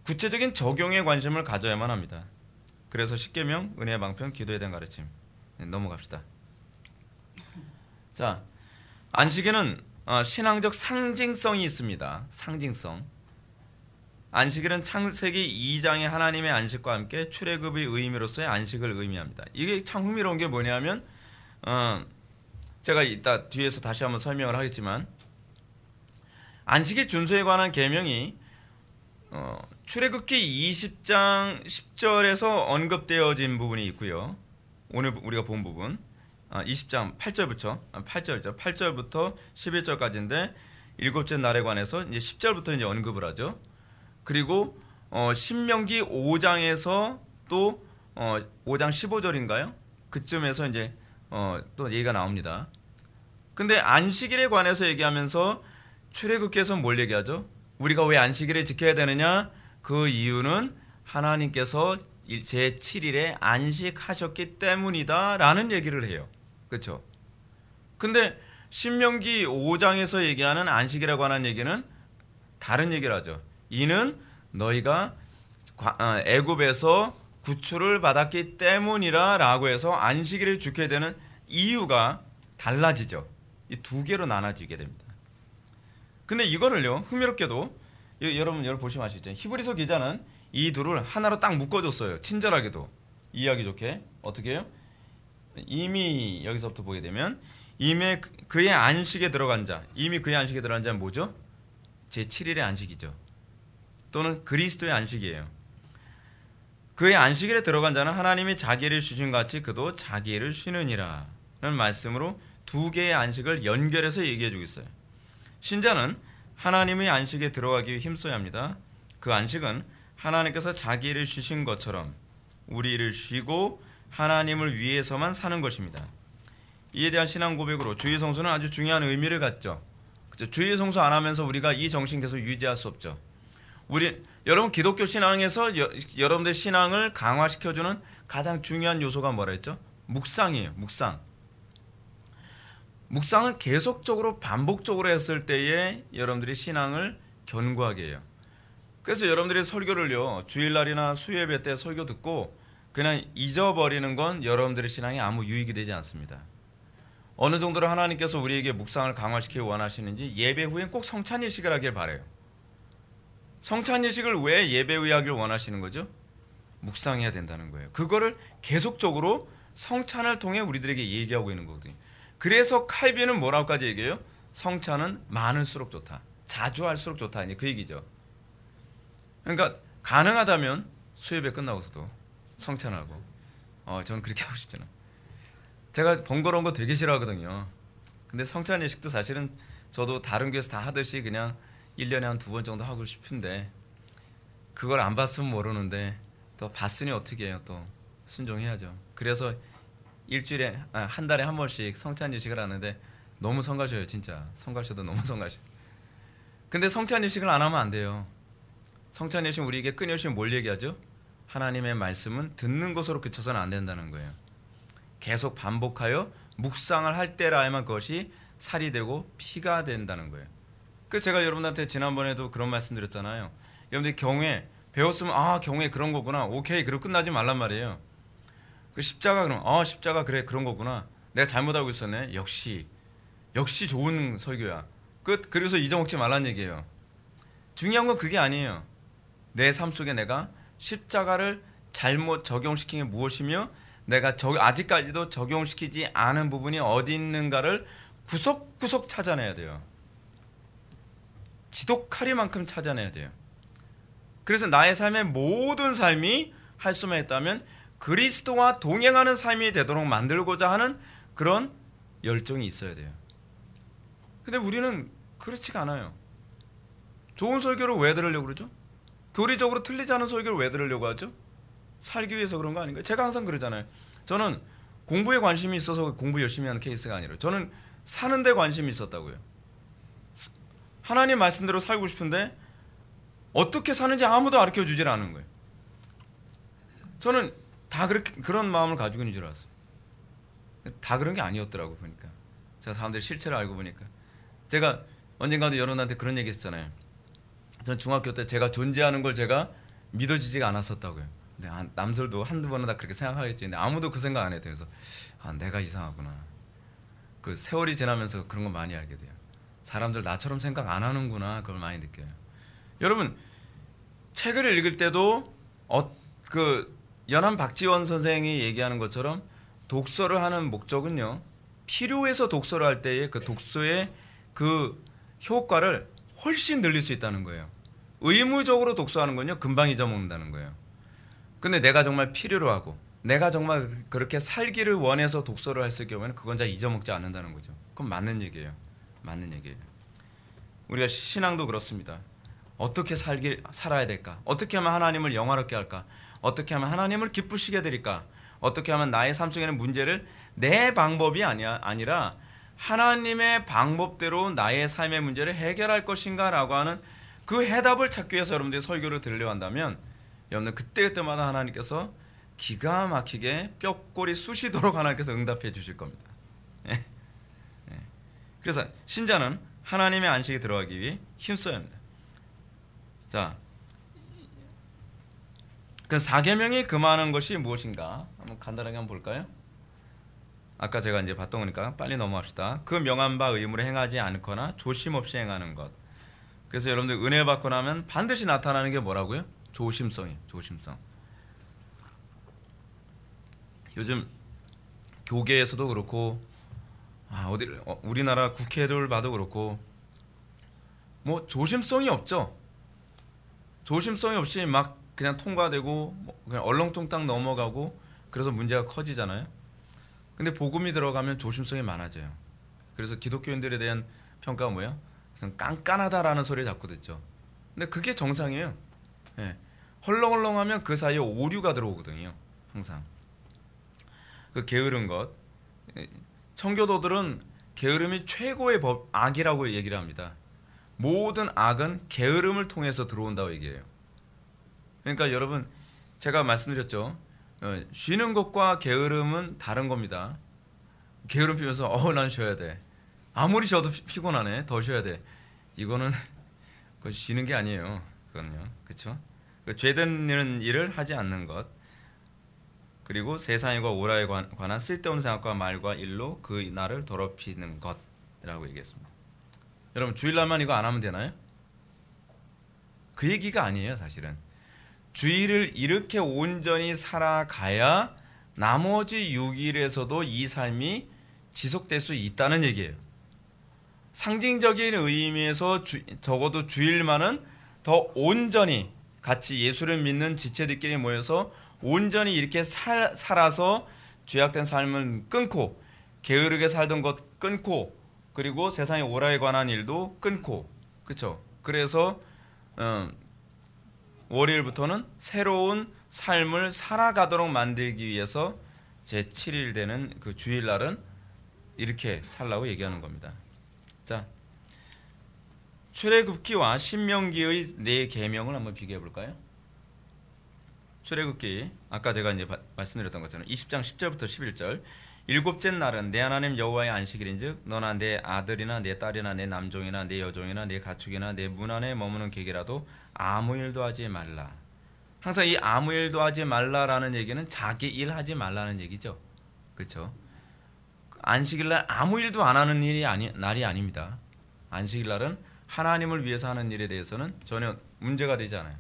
구체적인 적용에 관심을 가져야만 합니다. 그래서 십계명, 은혜의 방편, 기도에 대한 가르침. 넘어갑시다. 자, 안식일은 신앙적 상징성이 있습니다. 상징성. 안식일은 창세기 2장의 하나님의 안식과 함께 출애굽의 의미로서의 안식을 의미합니다. 이게 참 흥미로운 게 뭐냐면 제가 이따 뒤에서 다시 한번 설명을 하겠지만 안식일 준수에 관한 계명이 출애굽기 20장 10절에서 언급되어진 부분이 있고요. 오늘 우리가 본 부분 20장 8절부터 11절까지인데 일곱째 날에 관해서 이제 10절부터 이제 언급을 하죠. 그리고 신명기 5장에서 또 5장 15절인가요? 그쯤에서 이제 또 얘기가 나옵니다. 근데 안식일에 관해서 얘기하면서 출애굽기에서 뭘 얘기하죠? 우리가 왜 안식일을 지켜야 되느냐? 그 이유는 하나님께서 제7일에 안식하셨기 때문이다라는 얘기를 해요. 그렇죠? 근데 신명기 5장에서 얘기하는 안식이라고 하는 얘기는 다른 얘기를 하죠. 이는 너희가 애굽에서 구출을 받았기 때문이라라고 해서 안식일을 지켜야 되는 이유가 달라지죠. 이 두 개로 나눠지게 됩니다. 근데 이거를요 흥미롭게도 여러분 보시면 아시죠? 히브리서 기자는 이 둘을 하나로 딱 묶어줬어요. 친절하게도 이해하기 좋게. 어떻게 해요? 이미 여기서부터 보게 되면 이미 그의 안식에 들어간 자, 이미 그의 안식에 들어간 자는 뭐죠? 제7일의 안식이죠. 또는 그리스도의 안식이에요. 그의 안식일에 들어간 자는 하나님이 자기를 쉬신 같이 그도 자기를 쉬느니라 라는 말씀으로 두 개의 안식을 연결해서 얘기해 주고 있어요. 신자는 하나님의 안식에 들어가기 위해 힘써야 합니다. 그 안식은 하나님께서 자기를 쉬신 것처럼 우리를 쉬고 하나님을 위해서만 사는 것입니다. 이에 대한 신앙 고백으로 주일 성수는 아주 중요한 의미를 갖죠. 그렇죠? 주일 성수 안 하면서 우리가 이 정신 계속 유지할 수 없죠. 여러분 기독교 신앙에서 여러분들 신앙을 강화시켜주는 가장 중요한 요소가 뭐라 했죠? 묵상이에요. 묵상은 계속적으로 반복적으로 했을 때에 여러분들이 신앙을 견고하게 해요. 그래서 여러분들이 설교를요 주일날이나 수요예배 때 설교 듣고 그냥 잊어버리는 건 여러분들의 신앙에 아무 유익이 되지 않습니다. 어느 정도로 하나님께서 우리에게 묵상을 강화시키기 원하시는지 예배 후엔 꼭 성찬예식을 하길 바라요. 성찬예식을 왜 예배 후에 하길 원하시는 거죠? 묵상해야 된다는 거예요. 그거를 계속적으로 성찬을 통해 우리들에게 얘기하고 있는 거거든요. 그래서 칼빈은 뭐라고까지 얘기해요? 성찬은 많을수록 좋다. 자주 할수록 좋다. 이제 그 얘기죠. 그러니까 가능하다면 수요예배 끝나고서도 성찬하고 저는 그렇게 하고 싶잖아요. 제가 번거로운 거 되게 싫어하거든요. 근데 성찬 예식도 사실은 저도 다른 교회에서 다 하듯이 그냥 1년에 한 2번 정도 하고 싶은데 그걸 안 봤으면 모르는데 또 봤으니 어떻게 해요. 또 순종해야죠. 그래서 일주일에 한 달에 한 번씩 성찬 예식을 하는데 너무 성가셔요. 진짜 성가셔도 너무 성가셔요. 근데 성찬 예식을 안 하면 안 돼요. 성찬 예식 우리에게 끊임없이 뭘 얘기하죠? 하나님의 말씀은 듣는 것으로 그쳐서는 안 된다는 거예요. 계속 반복하여 묵상을 할 때라야만 그것이 살이 되고 피가 된다는 거예요. 그 제가 여러분한테 지난번에도 그런 말씀드렸잖아요. 여러분들 경외 배웠으면 경외 그런 거구나. 오케이. 그리고 끝나지 말란 말이에요. 그 십자가 그럼 십자가 그래 그런 거구나. 내가 잘못하고 있었네. 역시 좋은 설교야. 끝. 그래서 잊어먹지 말란 얘기예요. 중요한 건 그게 아니에요. 내 삶 속에 내가 십자가를 잘못 적용시킨 게 무엇이며 내가 아직까지도 적용시키지 않은 부분이 어디 있는가를 구석구석 찾아내야 돼요. 지독하리만큼 찾아내야 돼요. 그래서 나의 삶의 모든 삶이 할 수만 있다면 그리스도와 동행하는 삶이 되도록 만들고자 하는 그런 열정이 있어야 돼요. 근데 우리는 그렇지가 않아요. 좋은 설교를 왜 들으려고 그러죠? 교리적으로 틀리지 않은 설교를 왜 들으려고 하죠? 살기 위해서 그런 거 아닌가요? 제가 항상 그러잖아요. 저는 공부에 관심이 있어서 공부 열심히 하는 케이스가 아니라 저는 사는 데 관심이 있었다고요. 하나님 말씀대로 살고 싶은데 어떻게 사는지 아무도 가르쳐 주질 않은 거예요. 저는 다 그런 마음을 가지고 있는 줄 알았어요. 다 그런 게 아니었더라고 보니까. 제가 사람들의 실체를 알고 보니까. 제가 언젠가도 여러분한테 그런 얘기 했잖아요. 전 중학교 때 제가 존재하는 걸 제가 믿어지지가 않았었다고요. 근데 남들도 한두 번은 다 그렇게 생각하겠지. 근데 아무도 그 생각 안 해요. 그래서 내가 이상하구나. 그 세월이 지나면서 그런 거 많이 알게 돼요. 사람들 나처럼 생각 안 하는구나. 그걸 많이 느껴요. 여러분 책을 읽을 때도 그 연암 박지원 선생이 얘기하는 것처럼 독서를 하는 목적은요. 필요해서 독서를 할 때의 그 독서의 그 효과를 훨씬 늘릴 수 있다는 거예요. 의무적으로 독서하는 건요. 금방 잊어먹는다는 거예요. 근데 내가 정말 필요로 하고 내가 정말 그렇게 살기를 원해서 독서를 했을 경우에는 그건 잘 잊어먹지 않는다는 거죠. 그건 맞는 얘기예요. 우리가 신앙도 그렇습니다. 어떻게 살아야 될까? 어떻게 하면 하나님을 영화롭게 할까? 어떻게 하면 하나님을 기쁘시게 드릴까? 어떻게 하면 나의 삶 속에는 문제를 내 방법이 아니라 하나님의 방법대로 나의 삶의 문제를 해결할 것인가 라고 하는 그 해답을 찾기 위해서 여러분들이 설교를 들으려 한다면 여러분들 그때마다 하나님께서 기가 막히게 뼈꼬리 쑤시도록 하나님께서 응답해 주실 겁니다. 그래서 신자는 하나님의 안식에 들어가기 위해 힘써야 합니다. 자, 그 4계명이 금하는 것이 무엇인가? 한번 간단하게 한번 볼까요? 아까 제가 이제 봤던 거니까 빨리 넘어갑시다. 그 명한 바 의무를 행하지 않거나 조심 없이 행하는 것. 그래서 여러분들 은혜 받고 나면 반드시 나타나는 게 뭐라고요? 조심성이에요. 조심성. 요즘 교계에서도 그렇고 우리나라 국회를 봐도 그렇고 뭐 조심성이 없죠. 조심성이 없이 막 그냥 통과되고 그냥 얼렁뚱땅 넘어가고 그래서 문제가 커지잖아요. 근데 복음이 들어가면 조심성이 많아져요. 그래서 기독교인들에 대한 평가가 뭐야? 그냥 깐깐하다라는 소리 자꾸 듣죠. 근데 그게 정상이에요. 예. 헐렁헐렁하면 그 사이에 오류가 들어오거든요. 항상 그 게으른 것. 청교도들은 게으름이 최고의 악이라고 얘기를 합니다. 모든 악은 게으름을 통해서 들어온다고 얘기해요. 그러니까 여러분 제가 말씀드렸죠. 쉬는 것과 게으름은 다른 겁니다. 게으름 피면서 난 쉬어야 돼. 아무리 쉬어도 피곤하네. 더 쉬어야 돼. 이거는 그건 쉬는 게 아니에요. 그건요. 그렇죠? 죄되는 일을 하지 않는 것. 그리고 세상과 오라에 관한 쓸데없는 생각과 말과 일로 그 날을 더럽히는 것이라고 얘기했습니다. 여러분 주일날만 이거 안 하면 되나요? 그 얘기가 아니에요. 사실은 주일을 이렇게 온전히 살아가야 나머지 6일에서도 이 삶이 지속될 수 있다는 얘기예요. 상징적인 의미에서 적어도 주일만은 더 온전히 같이 예수를 믿는 지체들끼리 모여서 온전히 이렇게 살아서 죄악된 삶을 끊고 게으르게 살던 것 끊고 그리고 세상의 오라에 관한 일도 끊고 그렇죠. 그래서 월요일부터는 새로운 삶을 살아가도록 만들기 위해서 제7일 되는 그 주일날은 이렇게 살라고 얘기하는 겁니다. 자, 출애굽기와 신명기의 네 계명을 한번 비교해 볼까요? 출애굽기 아까 제가 이제 말씀드렸던 것처럼 20장 10절부터 11절 일곱째 날은 내 하나님 여호와의 안식일인즉 너나 내 아들이나 내 딸이나 내 남종이나 내 여종이나 내 가축이나 내 문 안에 머무는 객이라도 아무 일도 하지 말라. 항상 이 아무 일도 하지 말라라는 얘기는 자기 일 하지 말라는 얘기죠. 그렇죠? 안식일날 아무 일도 안 하는 날이 아닙니다. 안식일날은 하나님을 위해서 하는 일에 대해서는 전혀 문제가 되지 않아요.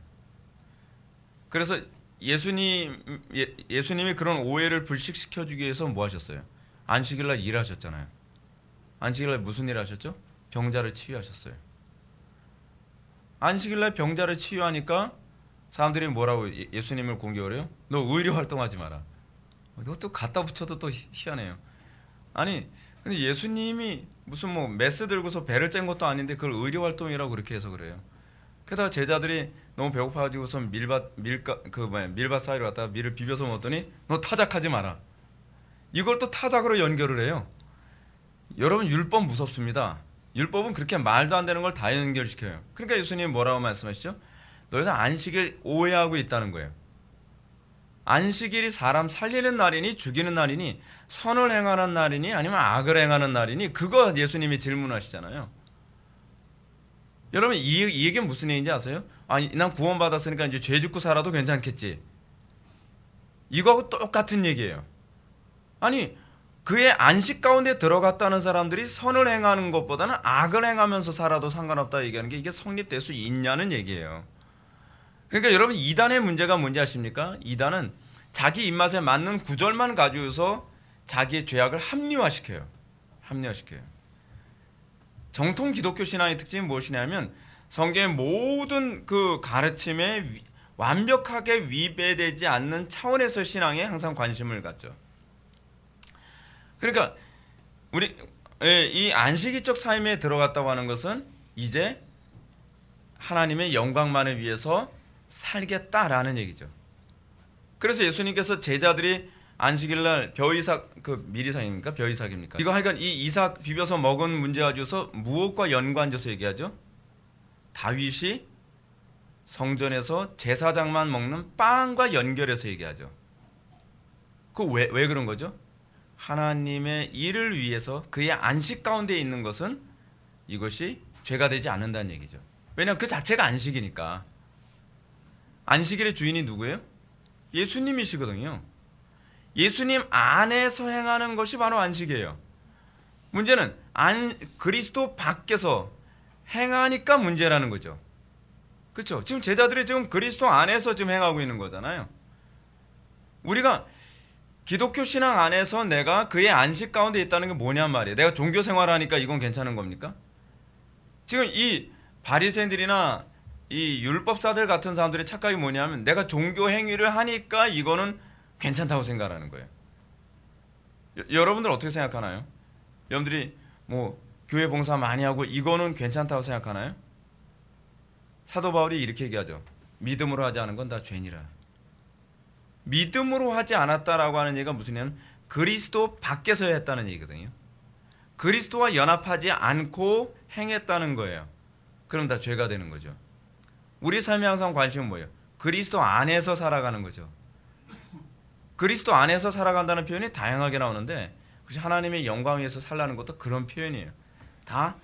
그래서 예수님이 그런 오해를 불식시켜주기 위해서 뭐 하셨어요? 안식일날 일하셨잖아요. 안식일날 무슨 일 하셨죠? 병자를 치유하셨어요. 안식일날 병자를 치유하니까 사람들이 뭐라고 예수님을 공격을 해요? 너 의료 활동하지 마라. 또 갖다 붙여도 또 희한해요. 아니 근데 예수님이 무슨 뭐 메스 들고서 배를 짠 것도 아닌데 그걸 의료 활동이라고 그렇게 해서 그래요. 게다가 제자들이 너무 배고파가지고서 밀밭 사이로 갔다가 밀을 비벼서 먹었더니 너 타작하지 마라. 이걸 또 타작으로 연결을 해요. 여러분 율법 무섭습니다. 율법은 그렇게 말도 안 되는 걸 다 연결시켜요. 그러니까 예수님이 뭐라고 말씀하시죠? 너희는 안식일 오해하고 있다는 거예요. 안식일이 사람 살리는 날이니 죽이는 날이니 선을 행하는 날이니 아니면 악을 행하는 날이니 그거 예수님이 질문하시잖아요. 여러분 이 얘기는 무슨 얘기인지 아세요? 아니 난 구원받았으니까 이제 죄 짓고 살아도 괜찮겠지. 이거하고 똑같은 얘기예요. 아니 그의 안식 가운데 들어갔다는 사람들이 선을 행하는 것보다는 악을 행하면서 살아도 상관없다 얘기하는 게 이게 성립될 수 있냐는 얘기예요. 그러니까 여러분 이단의 문제가 뭔지 아십니까? 이단은 자기 입맛에 맞는 구절만 가지고서 자기의 죄악을 합리화시켜요. 정통 기독교 신앙의 특징이 무엇이냐면 성경의 모든 그 가르침에 완벽하게 위배되지 않는 차원에서 신앙에 항상 관심을 갖죠. 그러니까 우리 이 안식일적 삶에 들어갔다고 하는 것은 이제 하나님의 영광만을 위해서 살겠다라는 얘기죠. 그래서 예수님께서 제자들이 안식일날 벼이삭 밀이삭입니까? 벼이삭입니까? 이거 하여간 이 이삭 비벼서 먹은 문제 가지고서 무엇과 연관져서 얘기하죠? 다윗이 성전에서 제사장만 먹는 빵과 연결해서 얘기하죠. 왜 그런 거죠? 하나님의 일을 위해서 그의 안식 가운데 있는 것은 이것이 죄가 되지 않는다는 얘기죠. 왜냐하면 그 자체가 안식이니까. 안식일의 주인이 누구예요? 예수님이시거든요. 예수님 안에서 행하는 것이 바로 안식이에요. 문제는 그리스도 밖에서 행하니까 문제라는 거죠. 그렇죠? 지금 제자들이 지금 그리스도 안에서 지금 행하고 있는 거잖아요. 우리가 기독교 신앙 안에서 내가 그의 안식 가운데 있다는 게 뭐냔 말이에요. 내가 종교 생활하니까 이건 괜찮은 겁니까? 지금 이 바리새인들이나 이 율법사들 같은 사람들의 착각이 뭐냐면 내가 종교 행위를 하니까 이거는 괜찮다고 생각하는 거예요. 여러분들 어떻게 생각하나요? 여러분들이 뭐 교회 봉사 많이 하고 이거는 괜찮다고 생각하나요? 사도 바울이 이렇게 얘기하죠. 믿음으로 하지 않은 건 다 죄니라. 믿음으로 하지 않았다라고 하는 얘기가 무슨 얘기냐면 그리스도 밖에서 했다는 얘기거든요. 그리스도와 연합하지 않고 행했다는 거예요. 그럼 다 죄가 되는 거죠. 우리 삶의 항상 관심은 뭐예요? 그리스도 안에서 살아가는 거죠. 그리스도 안에서 살아간다는 표현이 다양하게 나오는데 하나님의 영광 위에서 살라는 것도 그런 표현이에요. 다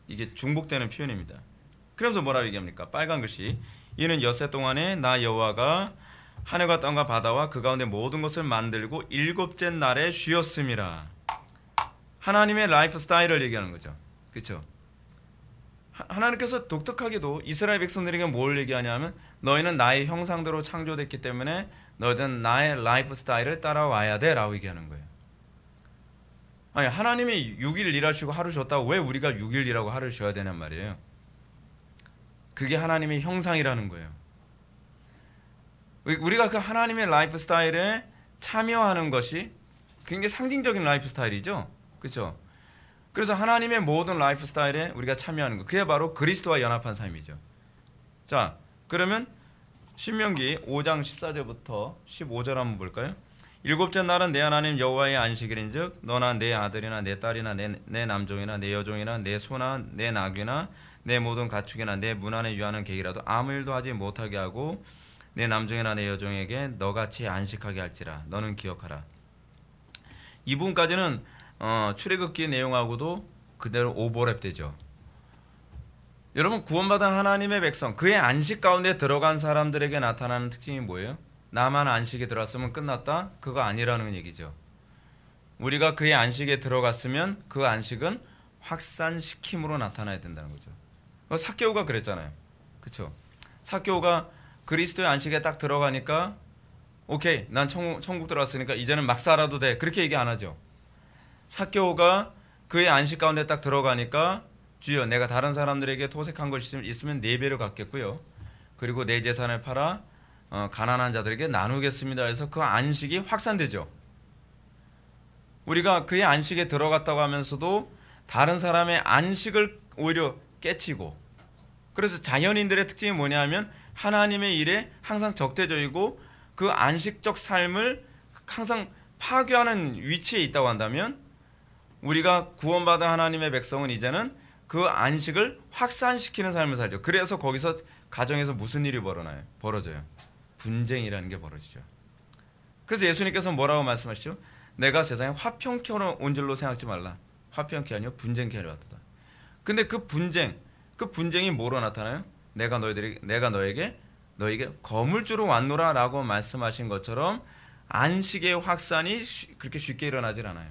이게 중복되는 표현입니다. 그러면서 뭐라고 얘기합니까? 빨간 글씨 이는 엿새 동안에 나 여호와가 하늘과 땅과 바다와 그 가운데 모든 것을 만들고 일곱째 날에 쉬었음이라. 하나님의 라이프 스타일을 얘기하는 거죠. 그렇죠? 하나님께서 독특하게도 이스라엘 백성들에게 뭘 얘기하냐면 너희는 나의 형상대로 창조됐기 때문에 너희는 나의 라이프 스타일을 따라와야 돼 라고 얘기하는 거예요. 아니 하나님이 6일 일하시고 하루 쉬었다고 왜 우리가 6일 일하고 하루 쉬어야 되냔 말이에요. 그게 하나님의 형상이라는 거예요. 우리가 그 하나님의 라이프 스타일에 참여하는 것이 굉장히 상징적인 라이프 스타일이죠. 그렇죠? 그래서 하나님의 모든 라이프 스타일에 우리가 참여하는 것, 그게 바로 그리스도와 연합한 삶이죠. 자, 그러면 신명기 5장 14절부터 15절 한번 볼까요? 일곱째 날은 내 하나님 여호와의 안식일인즉 너나 내 아들이나 내 딸이나 내 남종이나 내 여종이나 내 소나 내 나귀나 내 모든 가축이나 내 문 안에 유하는 객이라도 아무 일도 하지 못하게 하고 내 남종이나 내 여종에게 너같이 안식하게 할지라. 너는 기억하라. 이 부분까지는 출애굽기 내용하고도 그대로 오버랩되죠. 여러분 구원받은 하나님의 백성 그의 안식 가운데 들어간 사람들에게 나타나는 특징이 뭐예요? 나만 안식에 들어갔으면 끝났다? 그거 아니라는 얘기죠. 우리가 그의 안식에 들어갔으면 그 안식은 확산시킴으로 나타나야 된다는 거죠. 삭개오가 그랬잖아요. 그렇죠? 삭개오가 그리스도의 안식에 딱 들어가니까 오케이 난 천국 들어왔으니까 이제는 막 살아도 돼 그렇게 얘기 안 하죠. 삭개오가 그의 안식 가운데 딱 들어가니까 주여 내가 다른 사람들에게 토색한 것이 있으면 4배로 갚겠고요. 그리고 내 재산을 팔아 가난한 자들에게 나누겠습니다 해서 그 안식이 확산되죠. 우리가 그의 안식에 들어갔다고 하면서도 다른 사람의 안식을 오히려 깨치고 그래서 자연인들의 특징이 뭐냐면 하나님의 일에 항상 적대적이고 그 안식적 삶을 항상 파괴하는 위치에 있다고 한다면 우리가 구원받은 하나님의 백성은 이제는 그 안식을 확산시키는 삶을 살죠. 그래서 거기서 가정에서 무슨 일이 벌어져요? 분쟁이라는 게 벌어지죠. 그래서 예수님께서 뭐라고 말씀하시죠? 내가 세상에 화평케 온 줄로 생각지 말라. 화평케 아니요 분쟁케 하려 왔다. 근데 그 분쟁이 뭐로 나타나요? 내가 너에게 거물주로 왔노라라고 말씀하신 것처럼 안식의 확산이 그렇게 쉽게 일어나질 않아요.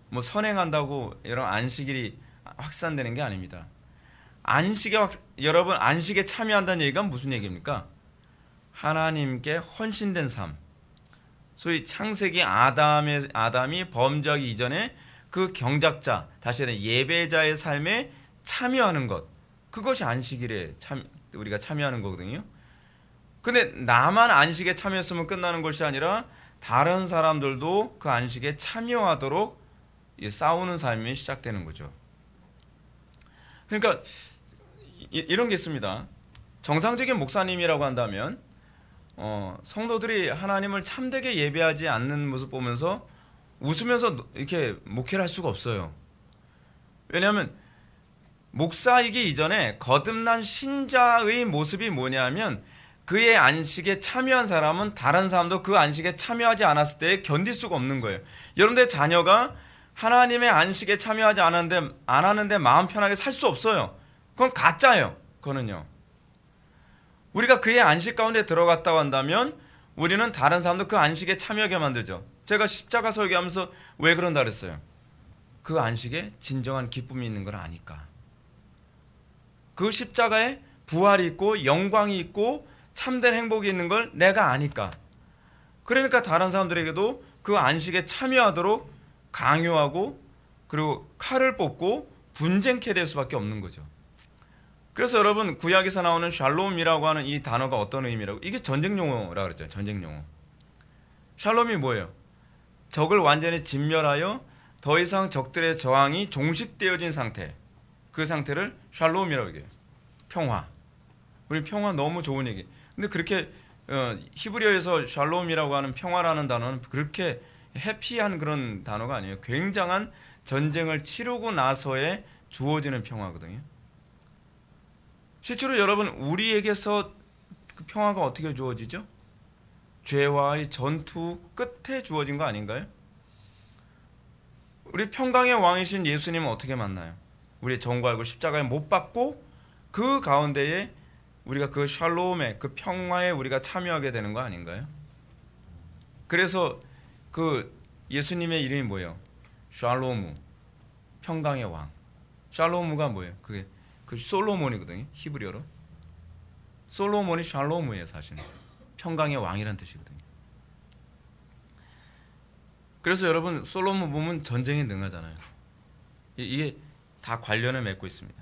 뭐 선행한다고 이런 안식일이 확산되는 게 아닙니다. 여러분 안식에 참여한다는 얘기가 무슨 얘기입니까? 하나님께 헌신된 삶. 소위 창세기 아담이 범죄하기 이전에 그 경작자, 다시 말해 예배자의 삶에 참여하는 것. 그것이 안식일에 우리가 참여하는 거거든요. 근데 나만 안식에 참여했으면 끝나는 것이 아니라 다른 사람들도 그 안식에 참여하도록 싸우는 삶이 시작되는 거죠. 그러니까 이런 게 있습니다. 정상적인 목사님이라고 한다면 성도들이 하나님을 참되게 예배하지 않는 모습 보면서 웃으면서 이렇게 목회를 할 수가 없어요. 왜냐하면 목사이기 이전에 거듭난 신자의 모습이 뭐냐면 그의 안식에 참여한 사람은 다른 사람도 그 안식에 참여하지 않았을 때 견딜 수가 없는 거예요. 여러분들의 자녀가 하나님의 안식에 참여하지 않았는데 마음 편하게 살 수 없어요. 그건 가짜예요. 그거는요. 우리가 그의 안식 가운데 들어갔다고 한다면 우리는 다른 사람도 그 안식에 참여하게 만들죠. 제가 십자가 설교하면서 왜 그런다 그랬어요? 그 안식에 진정한 기쁨이 있는 걸 아니까. 그 십자가에 부활이 있고 영광이 있고 참된 행복이 있는 걸 내가 아니까. 그러니까 다른 사람들에게도 그 안식에 참여하도록 강요하고 그리고 칼을 뽑고 분쟁케 될 수밖에 없는 거죠. 그래서 여러분 구약에서 나오는 샬롬이라고 하는 이 단어가 어떤 의미라고? 이게 전쟁 용어라 그랬죠. 전쟁 용어. 샬롬이 뭐예요? 적을 완전히 진멸하여 더 이상 적들의 저항이 종식되어진 상태. 그 상태를 샬롬이라고 얘기해요. 평화. 우리 평화 너무 좋은 얘기. 근데 그렇게 히브리어에서 샬롬이라고 하는 평화라는 단어는 그렇게 해피한 그런 단어가 아니에요. 굉장한 전쟁을 치르고 나서에 주어지는 평화거든요. 실제로 여러분 우리에게서 그 평화가 어떻게 주어지죠? 죄와의 전투 끝에 주어진 거 아닌가요? 우리 평강의 왕이신 예수님은 어떻게 만나요? 우리 정과 알고 십자가에 못 박고 그 가운데에 우리가 그 샬롬의 그 평화에 우리가 참여하게 되는 거 아닌가요? 그래서 그 예수님의 이름이 뭐예요? 샬로무, 평강의 왕. 샬로무가 뭐예요? 그게 그 솔로몬이거든요. 히브리어로. 솔로몬이 샬로무예요, 사실은. 평강의 왕이라는 뜻이거든요. 그래서 여러분 솔로몬 보면 전쟁에 능하잖아요. 이게 다 관련을 맺고 있습니다.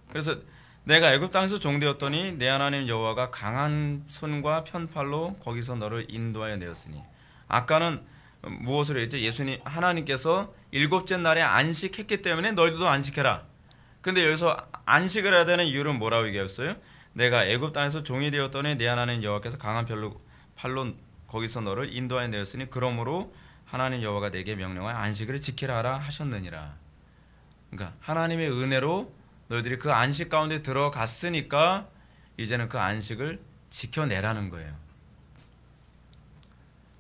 그래서 내가 애굽 땅에서 종되었더니 내 하나님 여호와가 강한 손과 편팔로 거기서 너를 인도하여 내었으니. 아까는 무엇을 했죠? 예수님 하나님께서 일곱째 날에 안식했기 때문에 너희들도 안식해라. 근데 여기서 안식을 해야 되는 이유는 뭐라고 얘기했어요? 내가 애굽 땅에서 종이 되었더니 내 하나님 여호와께서 강한 팔로 거기서 너를 인도하여 내었으니 그러므로 하나님 여호와가 내게 명령하여 안식을 지키라 하라 하셨느니라. 그러니까 하나님의 은혜로 너희들이 그 안식 가운데 들어갔으니까 이제는 그 안식을 지켜내라는 거예요.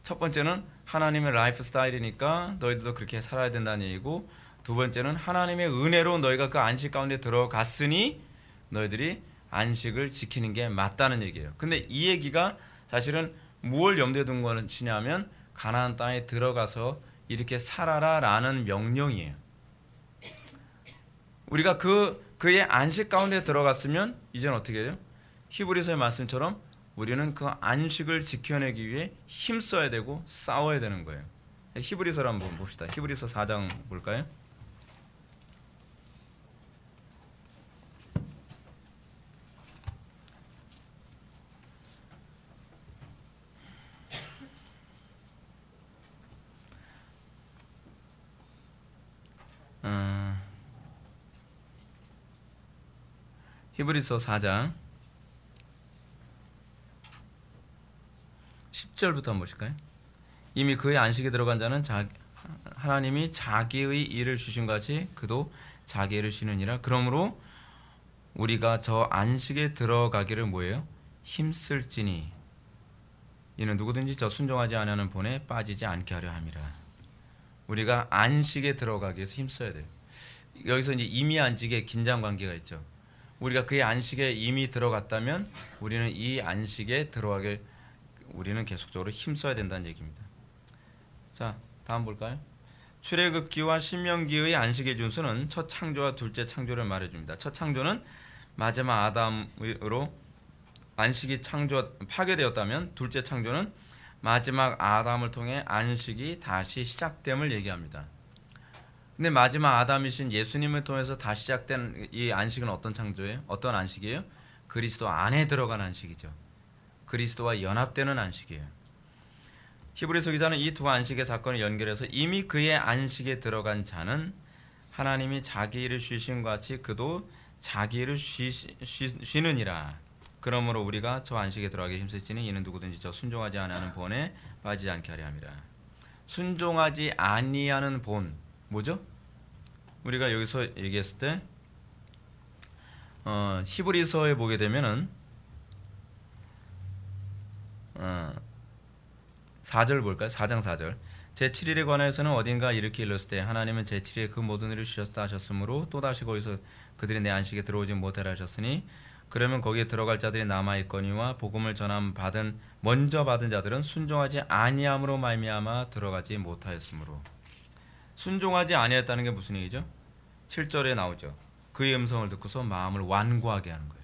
첫 번째는 하나님의 라이프 스타일이니까 너희들도 그렇게 살아야 된다는 얘기고, 두 번째는 하나님의 은혜로 너희가 그 안식 가운데 들어갔으니 너희들이 안식을 지키는 게 맞다는 얘기예요. 근데 이 얘기가 사실은 무엇을 염두에 둔 것이냐면 가나안 땅에 들어가서 이렇게 살아라라는 명령이에요. 우리가 그의 안식 가운데 들어갔으면 이제는 어떻게 해요? 히브리서의 말씀처럼 우리는 그 안식을 지켜내기 위해 힘써야 되고 싸워야 되는 거예요. 히브리서를 한번 봅시다. 히브리서 4장 볼까요? 히브리서 4장 10절부터 한번 보실까요? 이미 그의 안식에 들어간 자는 하나님이 자기의 일을 주신 같이 그도 자기 일을 쉬느니라. 그러므로 우리가 저 안식에 들어가기를 뭐예요? 힘쓸지니 이는 누구든지 저 순종하지 아니하는 본에 빠지지 않게 하려 함이라. 우리가 안식에 들어가기 위해서 힘써야 돼요. 여기서 이제 이미 안식에 긴장 관계가 있죠. 우리가 그의 안식에 이미 들어갔다면 우리는 이 안식에 들어가길 우리는 계속적으로 힘써야 된다는 얘기입니다. 자, 다음 볼까요? 출애굽기와 신명기의 안식의 준수는 첫 창조와 둘째 창조를 말해줍니다. 첫 창조는 마지막 아담으로 안식이 파괴되었다면, 둘째 창조는 마지막 아담을 통해 안식이 다시 시작됨을 얘기합니다. 근데 마지막 아담이신 예수님을 통해서 다시 시작된 이 안식은 어떤 창조예요? 어떤 안식이에요? 그리스도 안에 들어간 안식이죠. 그리스도와 연합되는 안식이에요. 히브리서 기자는 이 두 안식의 사건을 연결해서 이미 그의 안식에 들어간 자는 하나님이 자기 일을 쉬신 것 같이 그도 자기 일을 쉬느니라. 그러므로 우리가 저 안식에 들어가기 힘쓸지니 이는 누구든지 저 순종하지 아니하는 본에 빠지지 않게 하려 함이라. 순종하지 아니하는 본 뭐죠? 우리가 여기서 얘기했을 때 히브리서에 보게 되면은 4절 볼까요? 4장 4절. 제7일에 관하여서는 어딘가 이렇게 일렀을 때 하나님은 제7일에 그 모든 일을 주셨다 하셨으므로 또다시 거기서 그들이 내 안식에 들어오지 못하라 하셨으니 그러면 거기에 들어갈 자들이 남아있거니와 복음을 먼저 받은 자들은 순종하지 아니함으로 말미암아 들어가지 못하였으므로. 순종하지 아니했다는 게 무슨 얘기죠? 7절에 나오죠. 그의 음성을 듣고서 마음을 완고하게 하는 거예요.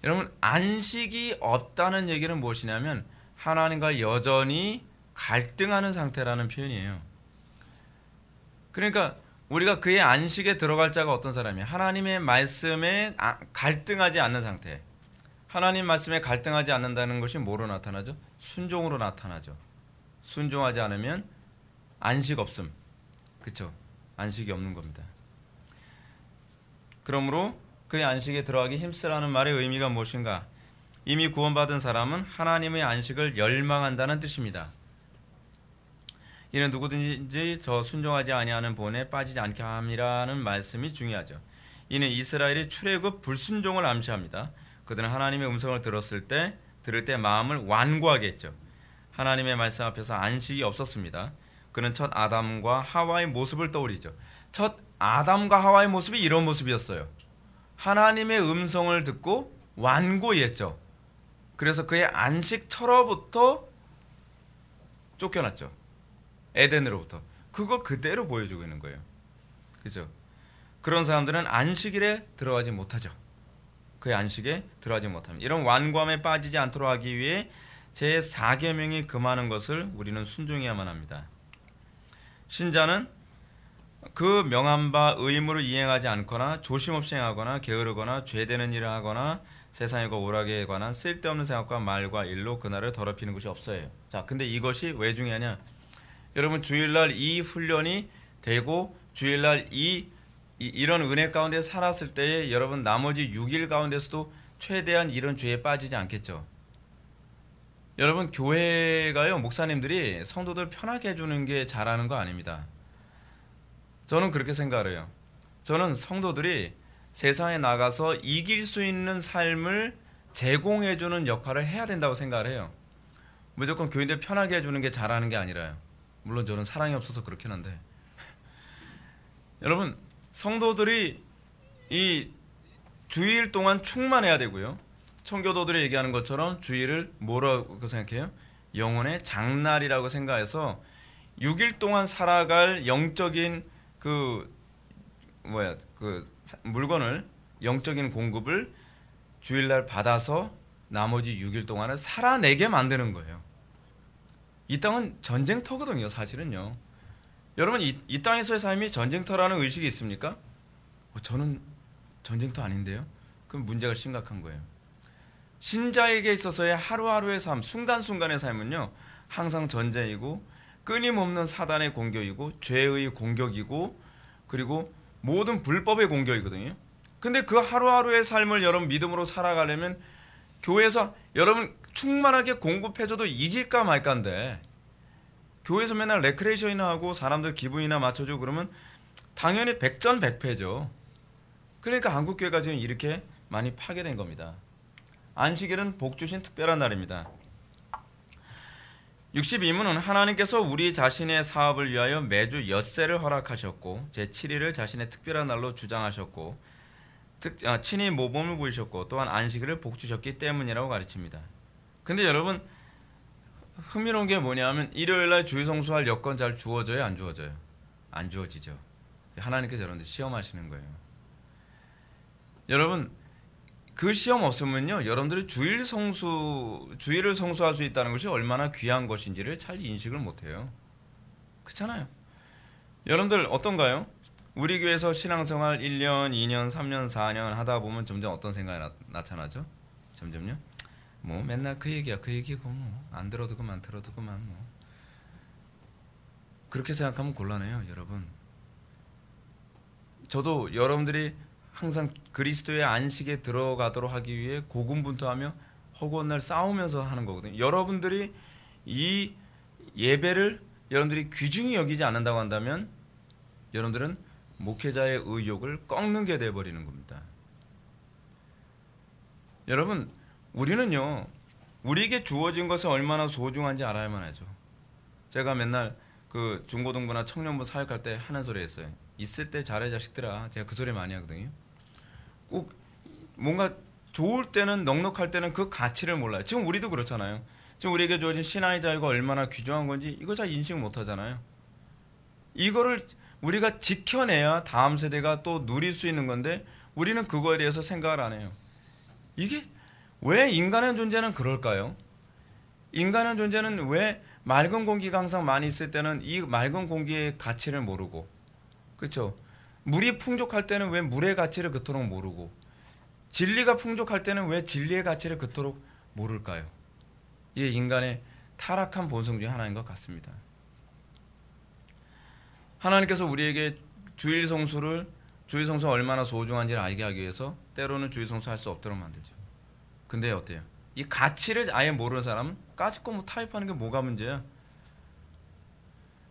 여러분, 안식이 없다는 얘기는 무엇이냐면 하나님과 여전히 갈등하는 상태라는 표현이에요. 그러니까 우리가 그의 안식에 들어갈 자가 어떤 사람이야? 하나님의 말씀에 갈등하지 않는 상태. 하나님 말씀에 갈등하지 않는다는 것이 뭐로 나타나죠? 순종으로 나타나죠. 순종하지 않으면 안식 없음. 그렇죠? 안식이 없는 겁니다. 그러므로 그의 안식에 들어가기 힘쓰라는 말의 의미가 무엇인가? 이미 구원받은 사람은 하나님의 안식을 열망한다는 뜻입니다. 이는 누구든지 저 순종하지 아니하는 본에 빠지지 않게 함이라는 말씀이 중요하죠. 이는 이스라엘이 출애굽 불순종을 암시합니다. 그들은 하나님의 음성을 들을 때 마음을 완고하게 했죠. 하나님의 말씀 앞에서 안식이 없었습니다. 그는 첫 아담과 하와의 모습을 떠올리죠. 첫 아담과 하와의 모습이 이런 모습이었어요. 하나님의 음성을 듣고 완고히 했죠. 그래서 그의 안식처로부터 쫓겨났죠. 에덴으로부터. 그걸 그대로 보여주고 있는 거예요. 그죠? 그런 사람들은 안식일에 들어가지 못하죠. 그의 안식에 들어가지 못합니다. 이런 완고함에 빠지지 않도록 하기 위해 제4계명이 금하는 것을 우리는 순종해야만 합니다. 신자는 그 명한 바 의무를 이행하지 않거나 조심 없이 행하거나 게으르거나 죄되는 일을 하거나 세상과 오락에 관한 쓸데없는 생각과 말과 일로 그날을 더럽히는 것이 없어요. 자, 근데 이것이 왜 중요하냐? 여러분 주일날 이 훈련이 되고 주일날 이런 은혜 가운데 살았을 때에 여러분 나머지 6일 가운데서도 최대한 이런 죄에 빠지지 않겠죠. 여러분 교회가요 목사님들이 성도들 편하게 해주는 게 잘하는 거 아닙니다. 저는 그렇게 생각을 해요. 저는 성도들이 세상에 나가서 이길 수 있는 삶을 제공해주는 역할을 해야 된다고 생각을 해요. 무조건 교인들 편하게 해주는 게 잘하는 게 아니라요. 물론 저는 사랑이 없어서 그렇긴 한데 여러분 성도들이 이 주일 동안 충만해야 되고요. 청교도들이 얘기하는 것처럼 주일을 뭐라고 생각해요? 영혼의 장날이라고 생각해서 6일 동안 살아갈 영적인 그 물건을 영적인 공급을 주일날 받아서 나머지 6일 동안을 살아내게 만드는 거예요. 이 땅은 전쟁터거든요, 사실은요. 여러분 이 땅에서의 삶이 전쟁터라는 의식이 있습니까? 저는 전쟁터 아닌데요. 그럼 문제가 심각한 거예요. 신자에게 있어서의 하루하루의 삶, 순간순간의 삶은요 항상 전쟁이고 끊임없는 사단의 공격이고 죄의 공격이고 그리고 모든 불법의 공격이거든요. 근데 그 하루하루의 삶을 여러분 믿음으로 살아가려면 교회에서 여러분 충만하게 공급해줘도 이길까 말까인데 교회에서 맨날 레크레이션이나 하고 사람들 기분이나 맞춰주고 그러면 당연히 백전백패죠. 그러니까 한국교회가 지금 이렇게 많이 파괴된 겁니다. 안식일은 복 주신 특별한 날입니다. 62문은 하나님께서 우리 자신의 사업을 위하여 매주 엿새를 허락하셨고 제7일을 자신의 특별한 날로 주장하셨고 친히 모범을 보이셨고 또한 안식일을 복 주셨기 때문이라고 가르칩니다. 근데 여러분 흥미로운 게 뭐냐면 일요일날 주일 성수할 여건 잘 주어져요? 안 주어져요? 안 주어지죠. 하나님께서 여러분들 시험하시는 거예요. 여러분 그 시험 없으면요 여러분들이 주일을 성수할 수 있다는 것이 얼마나 귀한 것인지를 잘 인식을 못해요. 그렇잖아요. 여러분들 어떤가요? 우리 교회에서 신앙생활 1년, 2년, 3년, 4년 하다 보면 점점 어떤 생각이 나타나죠? 점점요? 뭐 맨날 그 얘기야 그 얘기고 뭐 안 들어도 그만 들어도 그만 뭐 그렇게 생각하면 곤란해요. 여러분 저도 여러분들이 항상 그리스도의 안식에 들어가도록 하기 위해 고군분투하며 허구한 날 싸우면서 하는 거거든요. 여러분들이 이 예배를 여러분들이 귀중히 여기지 않는다고 한다면 여러분들은 목회자의 의욕을 꺾는 게 돼버리는 겁니다. 여러분 우리는요 우리에게 주어진 것이 얼마나 소중한지 알아야만 하죠. 제가 맨날 그 중고등부나 청년부 사역할 때 하는 소리 했어요. 있을 때 잘해 자식들아. 제가 그 소리 많이 하거든요. 꼭 뭔가 좋을 때는 넉넉할 때는 그 가치를 몰라요. 지금 우리도 그렇잖아요. 지금 우리에게 주어진 신앙의 자유가 얼마나 귀중한 건지 이거 잘 인식 못 하잖아요. 이거를 우리가 지켜내야 다음 세대가 또 누릴 수 있는 건데 우리는 그거에 대해서 생각을 안 해요. 이게 왜 인간의 존재는 그럴까요? 인간의 존재는 왜 맑은 공기가 항상 많이 있을 때는 이 맑은 공기의 가치를 모르고 그렇죠? 물이 풍족할 때는 왜 물의 가치를 그토록 모르고 진리가 풍족할 때는 왜 진리의 가치를 그토록 모를까요? 이게 인간의 타락한 본성 중에 하나인 것 같습니다. 하나님께서 우리에게 주일 성수가 얼마나 소중한지를 알게 하기 위해서 때로는 주일 성수 할 수 없도록 만들죠. 근데 어때요? 이 가치를 아예 모르는 사람은 까짓거 뭐 타협하는 게 뭐가 문제야?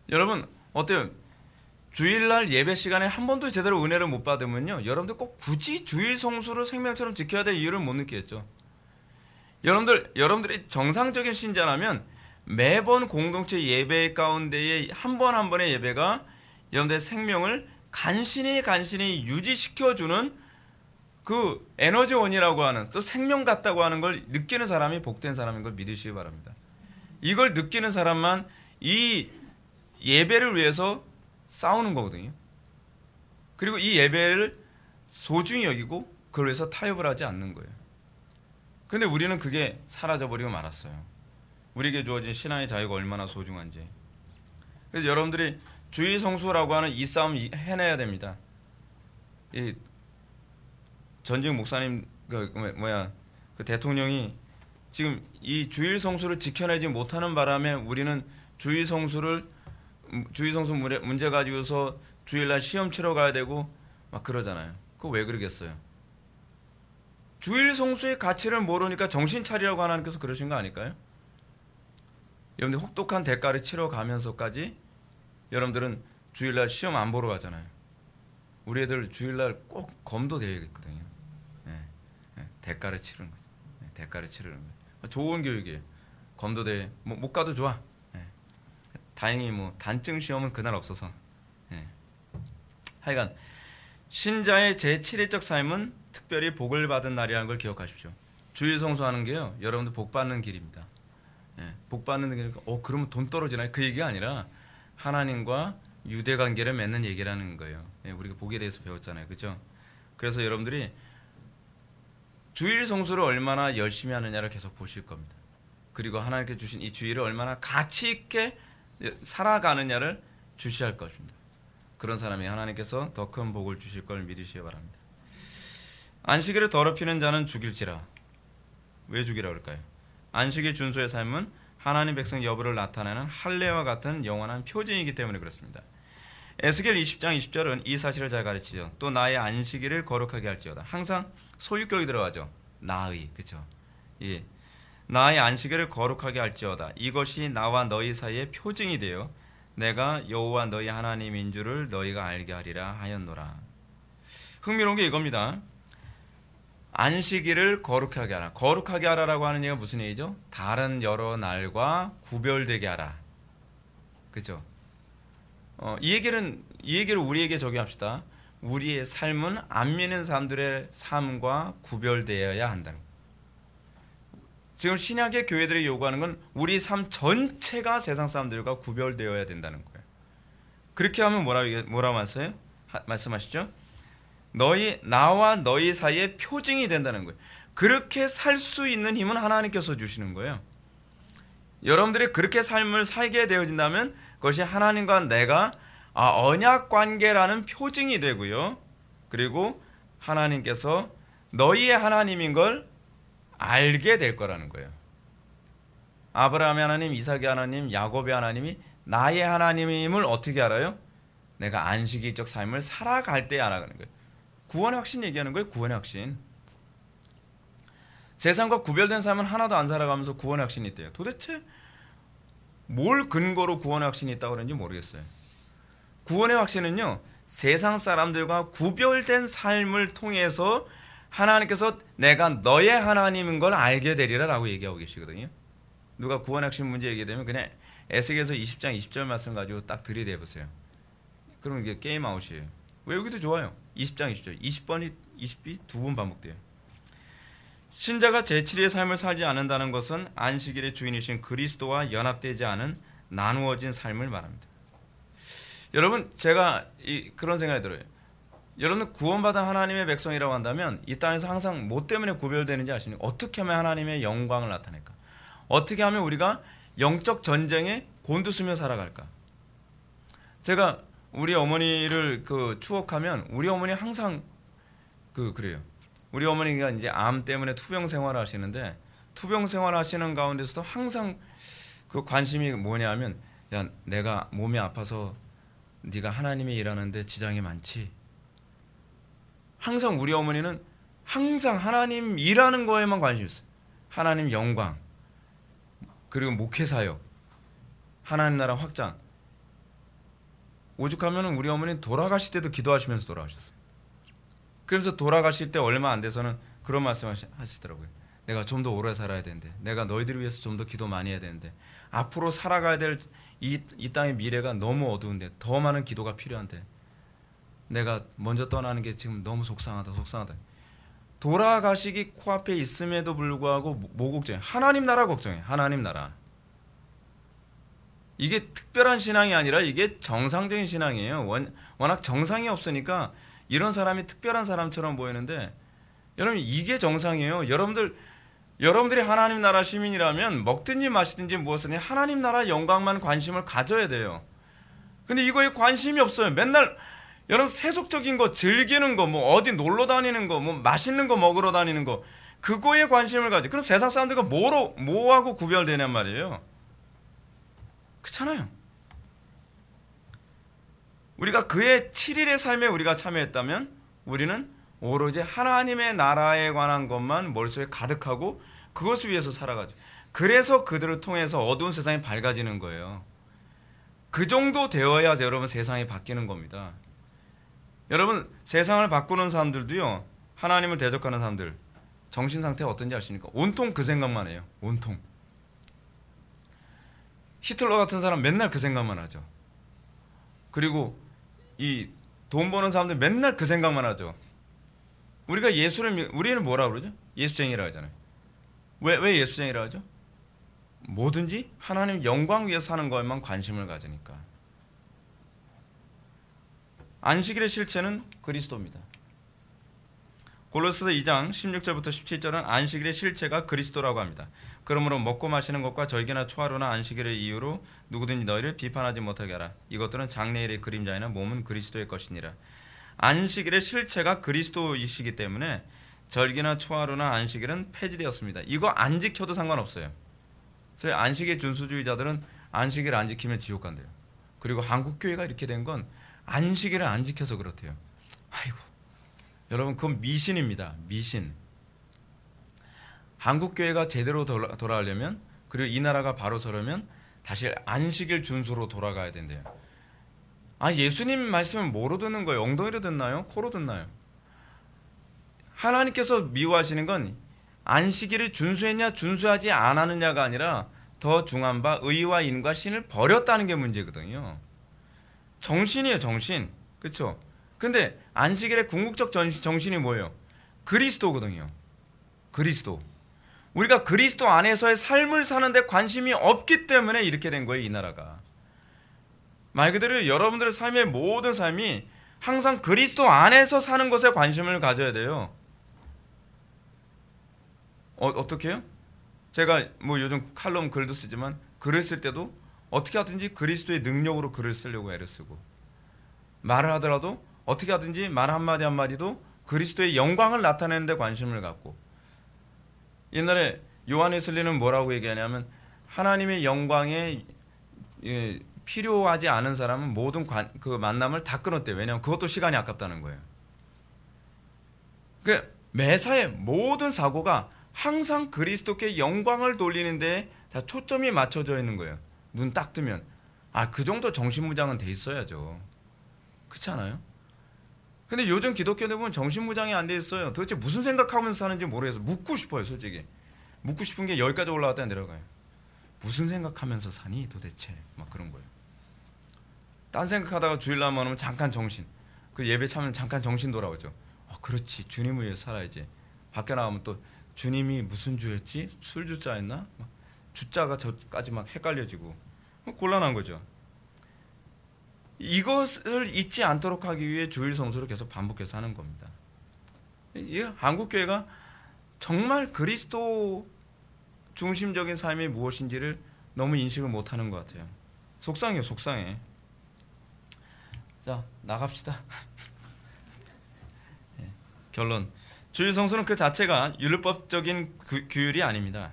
여러분 어때요? 주일날 예배 시간에 한 번도 제대로 은혜를 못 받으면요, 여러분들 꼭 굳이 주일 성수를 생명처럼 지켜야 될 이유를 못 느끼겠죠. 여러분들이 정상적인 신자라면 매번 공동체 예배 가운데에 한 번 한 번의 예배가 여러분들의 생명을 간신히 유지시켜주는 그 에너지원이라고 하는, 또 생명 같다고 하는 걸 느끼는 사람이 복된 사람인 걸 믿으시기 바랍니다. 이걸 느끼는 사람만 이 예배를 위해서 싸우는 거거든요. 그리고 이 예배를 소중히 여기고 그걸 위해서 타협을 하지 않는 거예요. 근데 우리는 그게 사라져버리고 말았어요. 우리에게 주어진 신앙의 자유가 얼마나 소중한지. 그래서 여러분들이 주일 성수라고 하는 이 싸움 해내야 됩니다. 이 전직 목사님 그 대통령이 지금 이 주일 성수를 지켜내지 못하는 바람에 우리는 주일 성수 문제 가지고서 주일날 시험 치러 가야 되고 막 그러잖아요. 그거 왜 그러겠어요? 주일 성수의 가치를 모르니까 정신 차리라고 하나님께서 그러신 거 아닐까요? 여러분들 혹독한 대가를 치러 가면서까지 여러분들은 주일날 시험 안 보러 가잖아요. 우리 애들 주일날 꼭 검도 돼야겠거든요. 대가를 치르는 거죠. 대가를 치르는 거예요. 좋은 교육이에요. 검도 대회 못 가도 좋아. 다행히 뭐 단증 시험은 그날 없어서. 하여간 신자의 제7일적 삶은 특별히 복을 받은 날이라는 걸 기억하십시오. 주일 성수하는 게요, 여러분들 복 받는 길입니다. 복 받는 길이니까 그러면 돈 떨어지나요? 그 얘기가 아니라 하나님과 유대 관계를 맺는 얘기라는 거예요. 우리가 복에 대해서 배웠잖아요, 그렇죠? 그래서 여러분들이 주일 성수를 얼마나 열심히 하느냐를 계속 보실 겁니다. 그리고 하나님께 주신 이 주일을 얼마나 가치 있게 살아가느냐를 주시할 것입니다. 그런 사람이 하나님께서 더 큰 복을 주실 걸 믿으시기 바랍니다. 안식일을 더럽히는 자는 죽일지라. 왜 죽이라 그럴까요? 안식일 준수의 삶은 하나님 백성 여부를 나타내는 할례와 같은 영원한 표징이기 때문에 그렇습니다. 에스겔 20장 20절은 이 사실을 잘 가르치죠. 또 나의 안식일을 거룩하게 할지어다. 항상 소유격이 들어가죠. 나의, 그렇죠? 예. 나의 안식일을 거룩하게 할지어다. 이것이 나와 너희 사이의 표징이 되어 내가 여호와 너희 하나님인 줄을 너희가 알게 하리라 하였노라. 흥미로운 게 이겁니다. 안식일을 거룩하게 하라. 거룩하게 하라라고 하는 얘기가 무슨 얘기죠? 다른 여러 날과 구별되게 하라. 그렇죠? 이 얘기를 우리에게 적용합시다. 우리의 삶은 안 믿는 사람들의 삶과 구별되어야 한다는 거예요. 지금 신약의 교회들이 요구하는 건 우리 삶 전체가 세상 사람들과 구별되어야 된다는 거예요. 그렇게 하면 뭐라고 말씀하시죠? 나와 너희 사이에 표징이 된다는 거예요. 그렇게 살 수 있는 힘은 하나님께서 주시는 거예요. 여러분들이 그렇게 삶을 살게 되어진다면 그것이 하나님과 내가 언약 관계라는 표징이 되고요. 그리고 하나님께서 너희의 하나님인 걸 알게 될 거라는 거예요. 아브라함의 하나님, 이삭의 하나님, 야곱의 하나님이 나의 하나님임을 어떻게 알아요? 내가 안식일적 삶을 살아갈 때 알아가는 거예요. 구원의 확신 얘기하는 거예요. 구원의 확신. 세상과 구별된 삶은 하나도 안 살아가면서 구원의 확신이 있대요. 도대체 뭘 근거로 구원의 확신이 있다고 그러는지 모르겠어요. 구원의 확신은요, 세상 사람들과 구별된 삶을 통해서 하나님께서 내가 너의 하나님인 걸 알게 되리라 라고 얘기하고 계시거든요. 누가 구원의 확신 문제 얘기되면 그냥 에스겔서 20장 20절 말씀 가지고 딱 들이대보세요. 그러면 이게 게임 아웃이에요. 왜 여기도 좋아요. 20장 20절 20번이 20비 두 번 반복돼요. 신자가 제7일의 삶을 살지 않는다는 것은 안식일의 주인이신 그리스도와 연합되지 않은 나누어진 삶을 말합니다. 여러분, 제가 그런 생각이 들어요. 여러분, 구원받은 하나님의 백성이라고 한다면 이 땅에서 항상 뭐 때문에 구별되는지 아십니까? 어떻게 하면 하나님의 영광을 나타낼까? 어떻게 하면 우리가 영적 전쟁에 곤두서며 살아갈까? 제가 우리 어머니를 그 추억하면 우리 어머니 항상 그래요. 우리 어머니가 이제 암 때문에 투병 생활을 하시는데 투병 생활 하시는 가운데서도 항상 그 관심이 뭐냐면 야 내가 몸이 아파서 네가 하나님이 일하는데 지장이 많지. 항상 우리 어머니는 항상 하나님 일하는 거에만 관심이 있어요. 하나님 영광 그리고 목회 사역 하나님 나라 확장. 오죽하면 우리 어머니 돌아가실 때도 기도하시면서 돌아가셨어요. 그러면서 돌아가실 때 얼마 안 돼서는 그런 말씀 하시더라고요. 내가 좀 더 오래 살아야 되는데 내가 너희들을 위해서 좀 더 기도 많이 해야 되는데 앞으로 살아가야 될 이 땅의 미래가 너무 어두운데 더 많은 기도가 필요한데 내가 먼저 떠나는 게 지금 너무 속상하다. 돌아가시기 코앞에 있음에도 불구하고 뭐 걱정해? 하나님 나라 걱정해. 하나님 나라. 이게 특별한 신앙이 아니라 이게 정상적인 신앙이에요. 워낙 정상이 없으니까 이런 사람이 특별한 사람처럼 보이는데 여러분 이게 정상이에요. 여러분들이 하나님 나라 시민이라면 먹든지 마시든지 무엇이든지 하나님 나라 영광만 관심을 가져야 돼요. 근데 이거에 관심이 없어요. 맨날 여러분 세속적인 거 즐기는 거 뭐 어디 놀러 다니는 거 뭐 맛있는 거 먹으러 다니는 거 그거에 관심을 가져. 그럼 세상 사람들과 뭐하고 구별되냔 말이에요. 그렇잖아요. 우리가 그의 7일의 삶에 우리가 참여했다면 우리는 오로지 하나님의 나라에 관한 것만 머릿속에 가득하고 그것을 위해서 살아가죠. 그래서 그들을 통해서 어두운 세상이 밝아지는 거예요. 그 정도 되어야 여러분 세상이 바뀌는 겁니다. 여러분 세상을 바꾸는 사람들도요. 하나님을 대적하는 사람들 정신 상태가 어떤지 아십니까? 온통 그 생각만 해요. 온통. 히틀러 같은 사람 맨날 그 생각만 하죠. 그리고 이 돈 버는 사람들 맨날 그 생각만 하죠. 우리는 뭐라 그러죠? 예수쟁이라 하잖아요. 왜 예수쟁이라 하죠? 뭐든지 하나님 영광 위해서 사는 것에만 관심을 가지니까. 안식일의 실체는 그리스도입니다. 골로새서 2장 16절부터 17절은 안식일의 실체가 그리스도라고 합니다. 그러므로 먹고 마시는 것과 절기나 초하루나 안식일의 이유로 누구든지 너희를 비판하지 못하게 하라. 이것들은 장래일의 그림자이나 몸은 그리스도의 것이니라. 안식일의 실체가 그리스도이시기 때문에 절기나 초하루나 안식일은 폐지되었습니다. 이거 안 지켜도 상관없어요. 그래서 안식일 준수주의자들은 안식일 안 지키면 지옥 간대요. 그리고 한국교회가 이렇게 된 건 안식일을 안 지켜서 그렇대요. 아이고 여러분 그건 미신입니다. 미신. 한국교회가 제대로 돌아가려면 그리고 이 나라가 바로 서려면 다시 안식일 준수로 돌아가야 된대요. 예수님 말씀을 뭐로 듣는 거예요? 엉덩이로 듣나요? 코로 듣나요? 하나님께서 미워하시는 건 안식일을 준수했냐 준수하지 않았느냐가 아니라 더 중한 바 의와 인과 신을 버렸다는 게 문제거든요. 정신이에요. 정신. 그렇죠? 근데 안식일의 궁극적 정신이 뭐예요? 그리스도거든요. 그리스도. 우리가 그리스도 안에서의 삶을 사는데 관심이 없기 때문에 이렇게 된 거예요. 이 나라가. 말 그대로 여러분들의 삶의 모든 삶이 항상 그리스도 안에서 사는 것에 관심을 가져야 돼요. 어떻게 해요? 제가 뭐 요즘 칼럼 글도 쓰지만 글을 쓸 때도 어떻게 하든지 그리스도의 능력으로 글을 쓰려고 애를 쓰고 말을 하더라도 어떻게 하든지 말 한마디 한마디도 그리스도의 영광을 나타내는 데 관심을 갖고 옛날에 요한 웨슬리는 뭐라고 얘기하냐면 하나님의 영광에 필요하지 않은 사람은 모든 그 만남을 다 끊었대요. 왜냐하면 그것도 시간이 아깝다는 거예요. 그 매사의 모든 사고가 항상 그리스도께 영광을 돌리는 데 다 초점이 맞춰져 있는 거예요. 눈 딱 뜨면 그 정도 정신무장은 돼 있어야죠. 그렇지 않아요? 근데 요즘 기독교들 보면 정신무장이 안 돼 있어요. 도대체 무슨 생각하면서 사는지 모르겠어요. 묻고 싶어요. 솔직히 묻고 싶은 게 여기까지 올라갔다 내려가요. 무슨 생각하면서 사니 도대체 막 그런 거예요. 딴 생각하다가 주일날 오면 잠깐 정신 그 예배 참으면 잠깐 정신 돌아오죠. 그렇지 주님을 위해 살아야지. 밖에 나가면 또 주님이 무슨 주였지? 술주자였나? 주자가 저까지 막 헷갈려지고 곤란한 거죠. 이것을 잊지 않도록 하기 위해 주일 성수를 계속 반복해서 하는 겁니다. 이 한국교회가 정말 그리스도 중심적인 삶이 무엇인지를 너무 인식을 못하는 것 같아요. 속상해요. 속상해. 자, 나갑시다. 예, 결론. 주일 성수는 그 자체가 율법적인 규율이 아닙니다.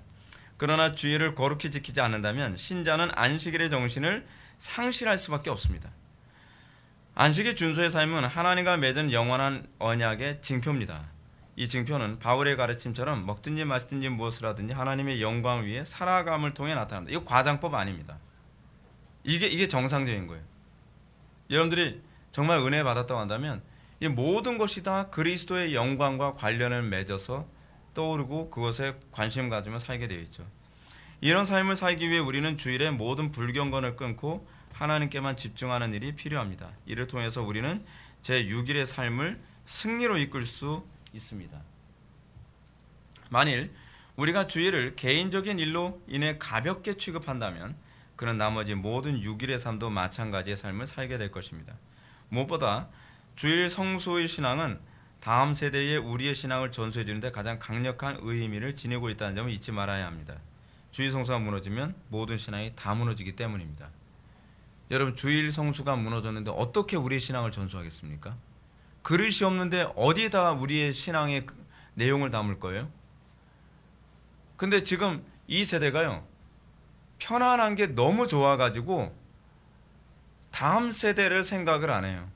그러나 주일을 거룩히 지키지 않는다면 신자는 안식일의 정신을 상실할 수밖에 없습니다. 안식의 준수의 삶은 하나님과 맺은 영원한 언약의 징표입니다. 이 징표는 바울의 가르침처럼 먹든지 마시든지 무엇을 하든지 하나님의 영광 위에 살아감을 통해 나타납니다. 이거 과장법 아닙니다. 이게 정상적인 거예요. 여러분들이 정말 은혜 받았다고 한다면 이 모든 것이 다 그리스도의 영광과 관련을 맺어서 떠오르고 그것에 관심 가지며 살게 되어 있죠. 이런 삶을 살기 위해 우리는 주일에 모든 불경건을 끊고 하나님께만 집중하는 일이 필요합니다. 이를 통해서 우리는 제6일의 삶을 승리로 이끌 수 있습니다. 만일 우리가 주일을 개인적인 일로 인해 가볍게 취급한다면 그는 나머지 모든 6일의 삶도 마찬가지의 삶을 살게 될 것입니다. 무엇보다 주일 성수의 신앙은 다음 세대에 우리의 신앙을 전수해 주는데 가장 강력한 의미를 지니고 있다는 점을 잊지 말아야 합니다. 주일 성수가 무너지면 모든 신앙이 다 무너지기 때문입니다. 여러분, 주일 성수가 무너졌는데 어떻게 우리의 신앙을 전수하겠습니까? 그릇이 없는데 어디에다가 우리의 신앙의 내용을 담을 거예요? 근데 지금 이 세대가요, 편안한 게 너무 좋아가지고 다음 세대를 생각을 안 해요.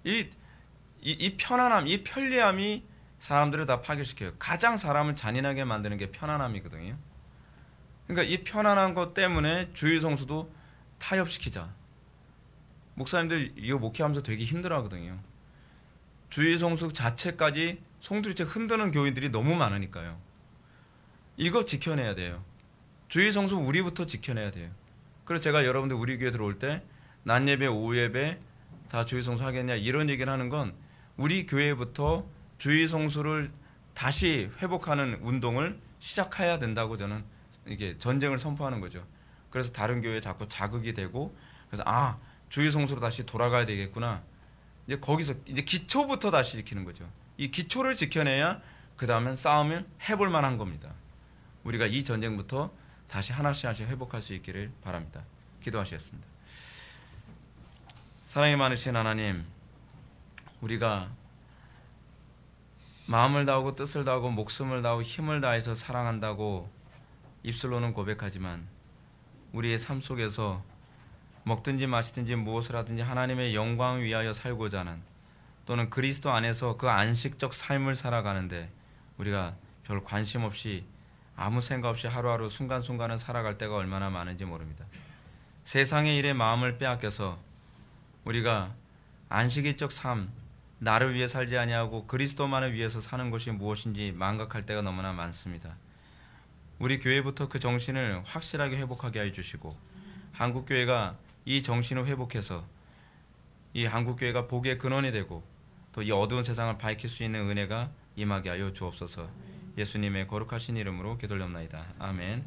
이 편안함, 이 편리함이 사람들을 다 파괴시켜요. 가장 사람을 잔인하게 만드는 게 편안함이거든요. 그러니까 이 편안한 것 때문에 주일 성수도 타협시키자. 목사님들 이거 목회하면서 되게 힘들어하거든요. 주일 성수 자체까지 송두리째 흔드는 교인들이 너무 많으니까요. 이거 지켜내야 돼요. 주일 성수 우리부터 지켜내야 돼요. 그래서 제가 여러분들 우리 교회 들어올 때 낮 예배, 오후 예배 다 주일 성수 하겠냐 이런 얘기를 하는 건 우리 교회부터 주일 성수를 다시 회복하는 운동을 시작해야 된다고 저는 이게 전쟁을 선포하는 거죠. 그래서 다른 교회에 자꾸 자극이 되고 그래서 주일 성수로 다시 돌아가야 되겠구나. 이제 거기서 이제 기초부터 다시 지키는 거죠. 이 기초를 지켜내야 그 다음엔 싸움을 해볼 만한 겁니다. 우리가 이 전쟁부터 다시 하나씩 회복할 수 있기를 바랍니다. 기도하시겠습니다. 사랑이 많으신 하나님, 우리가 마음을 다하고 뜻을 다하고 목숨을 다하고 힘을 다해서 사랑한다고 입술로는 고백하지만 우리의 삶 속에서 먹든지 마시든지 무엇을 하든지 하나님의 영광을 위하여 살고자 하는 또는 그리스도 안에서 그 안식적 삶을 살아가는데 우리가 별 관심 없이 아무 생각 없이 하루하루 순간순간을 살아갈 때가 얼마나 많은지 모릅니다. 세상의 일에 마음을 빼앗겨서 우리가 안식일적 삶, 나를 위해 살지 아니하고 그리스도만을 위해서 사는 것이 무엇인지 망각할 때가 너무나 많습니다. 우리 교회부터 그 정신을 확실하게 회복하게 해주시고 한국교회가 이 정신을 회복해서 이 한국교회가 복의 근원이 되고 또 이 어두운 세상을 밝힐 수 있는 은혜가 임하게 하여 주옵소서. 예수님의 거룩하신 이름으로 기도드립나이다. 아멘.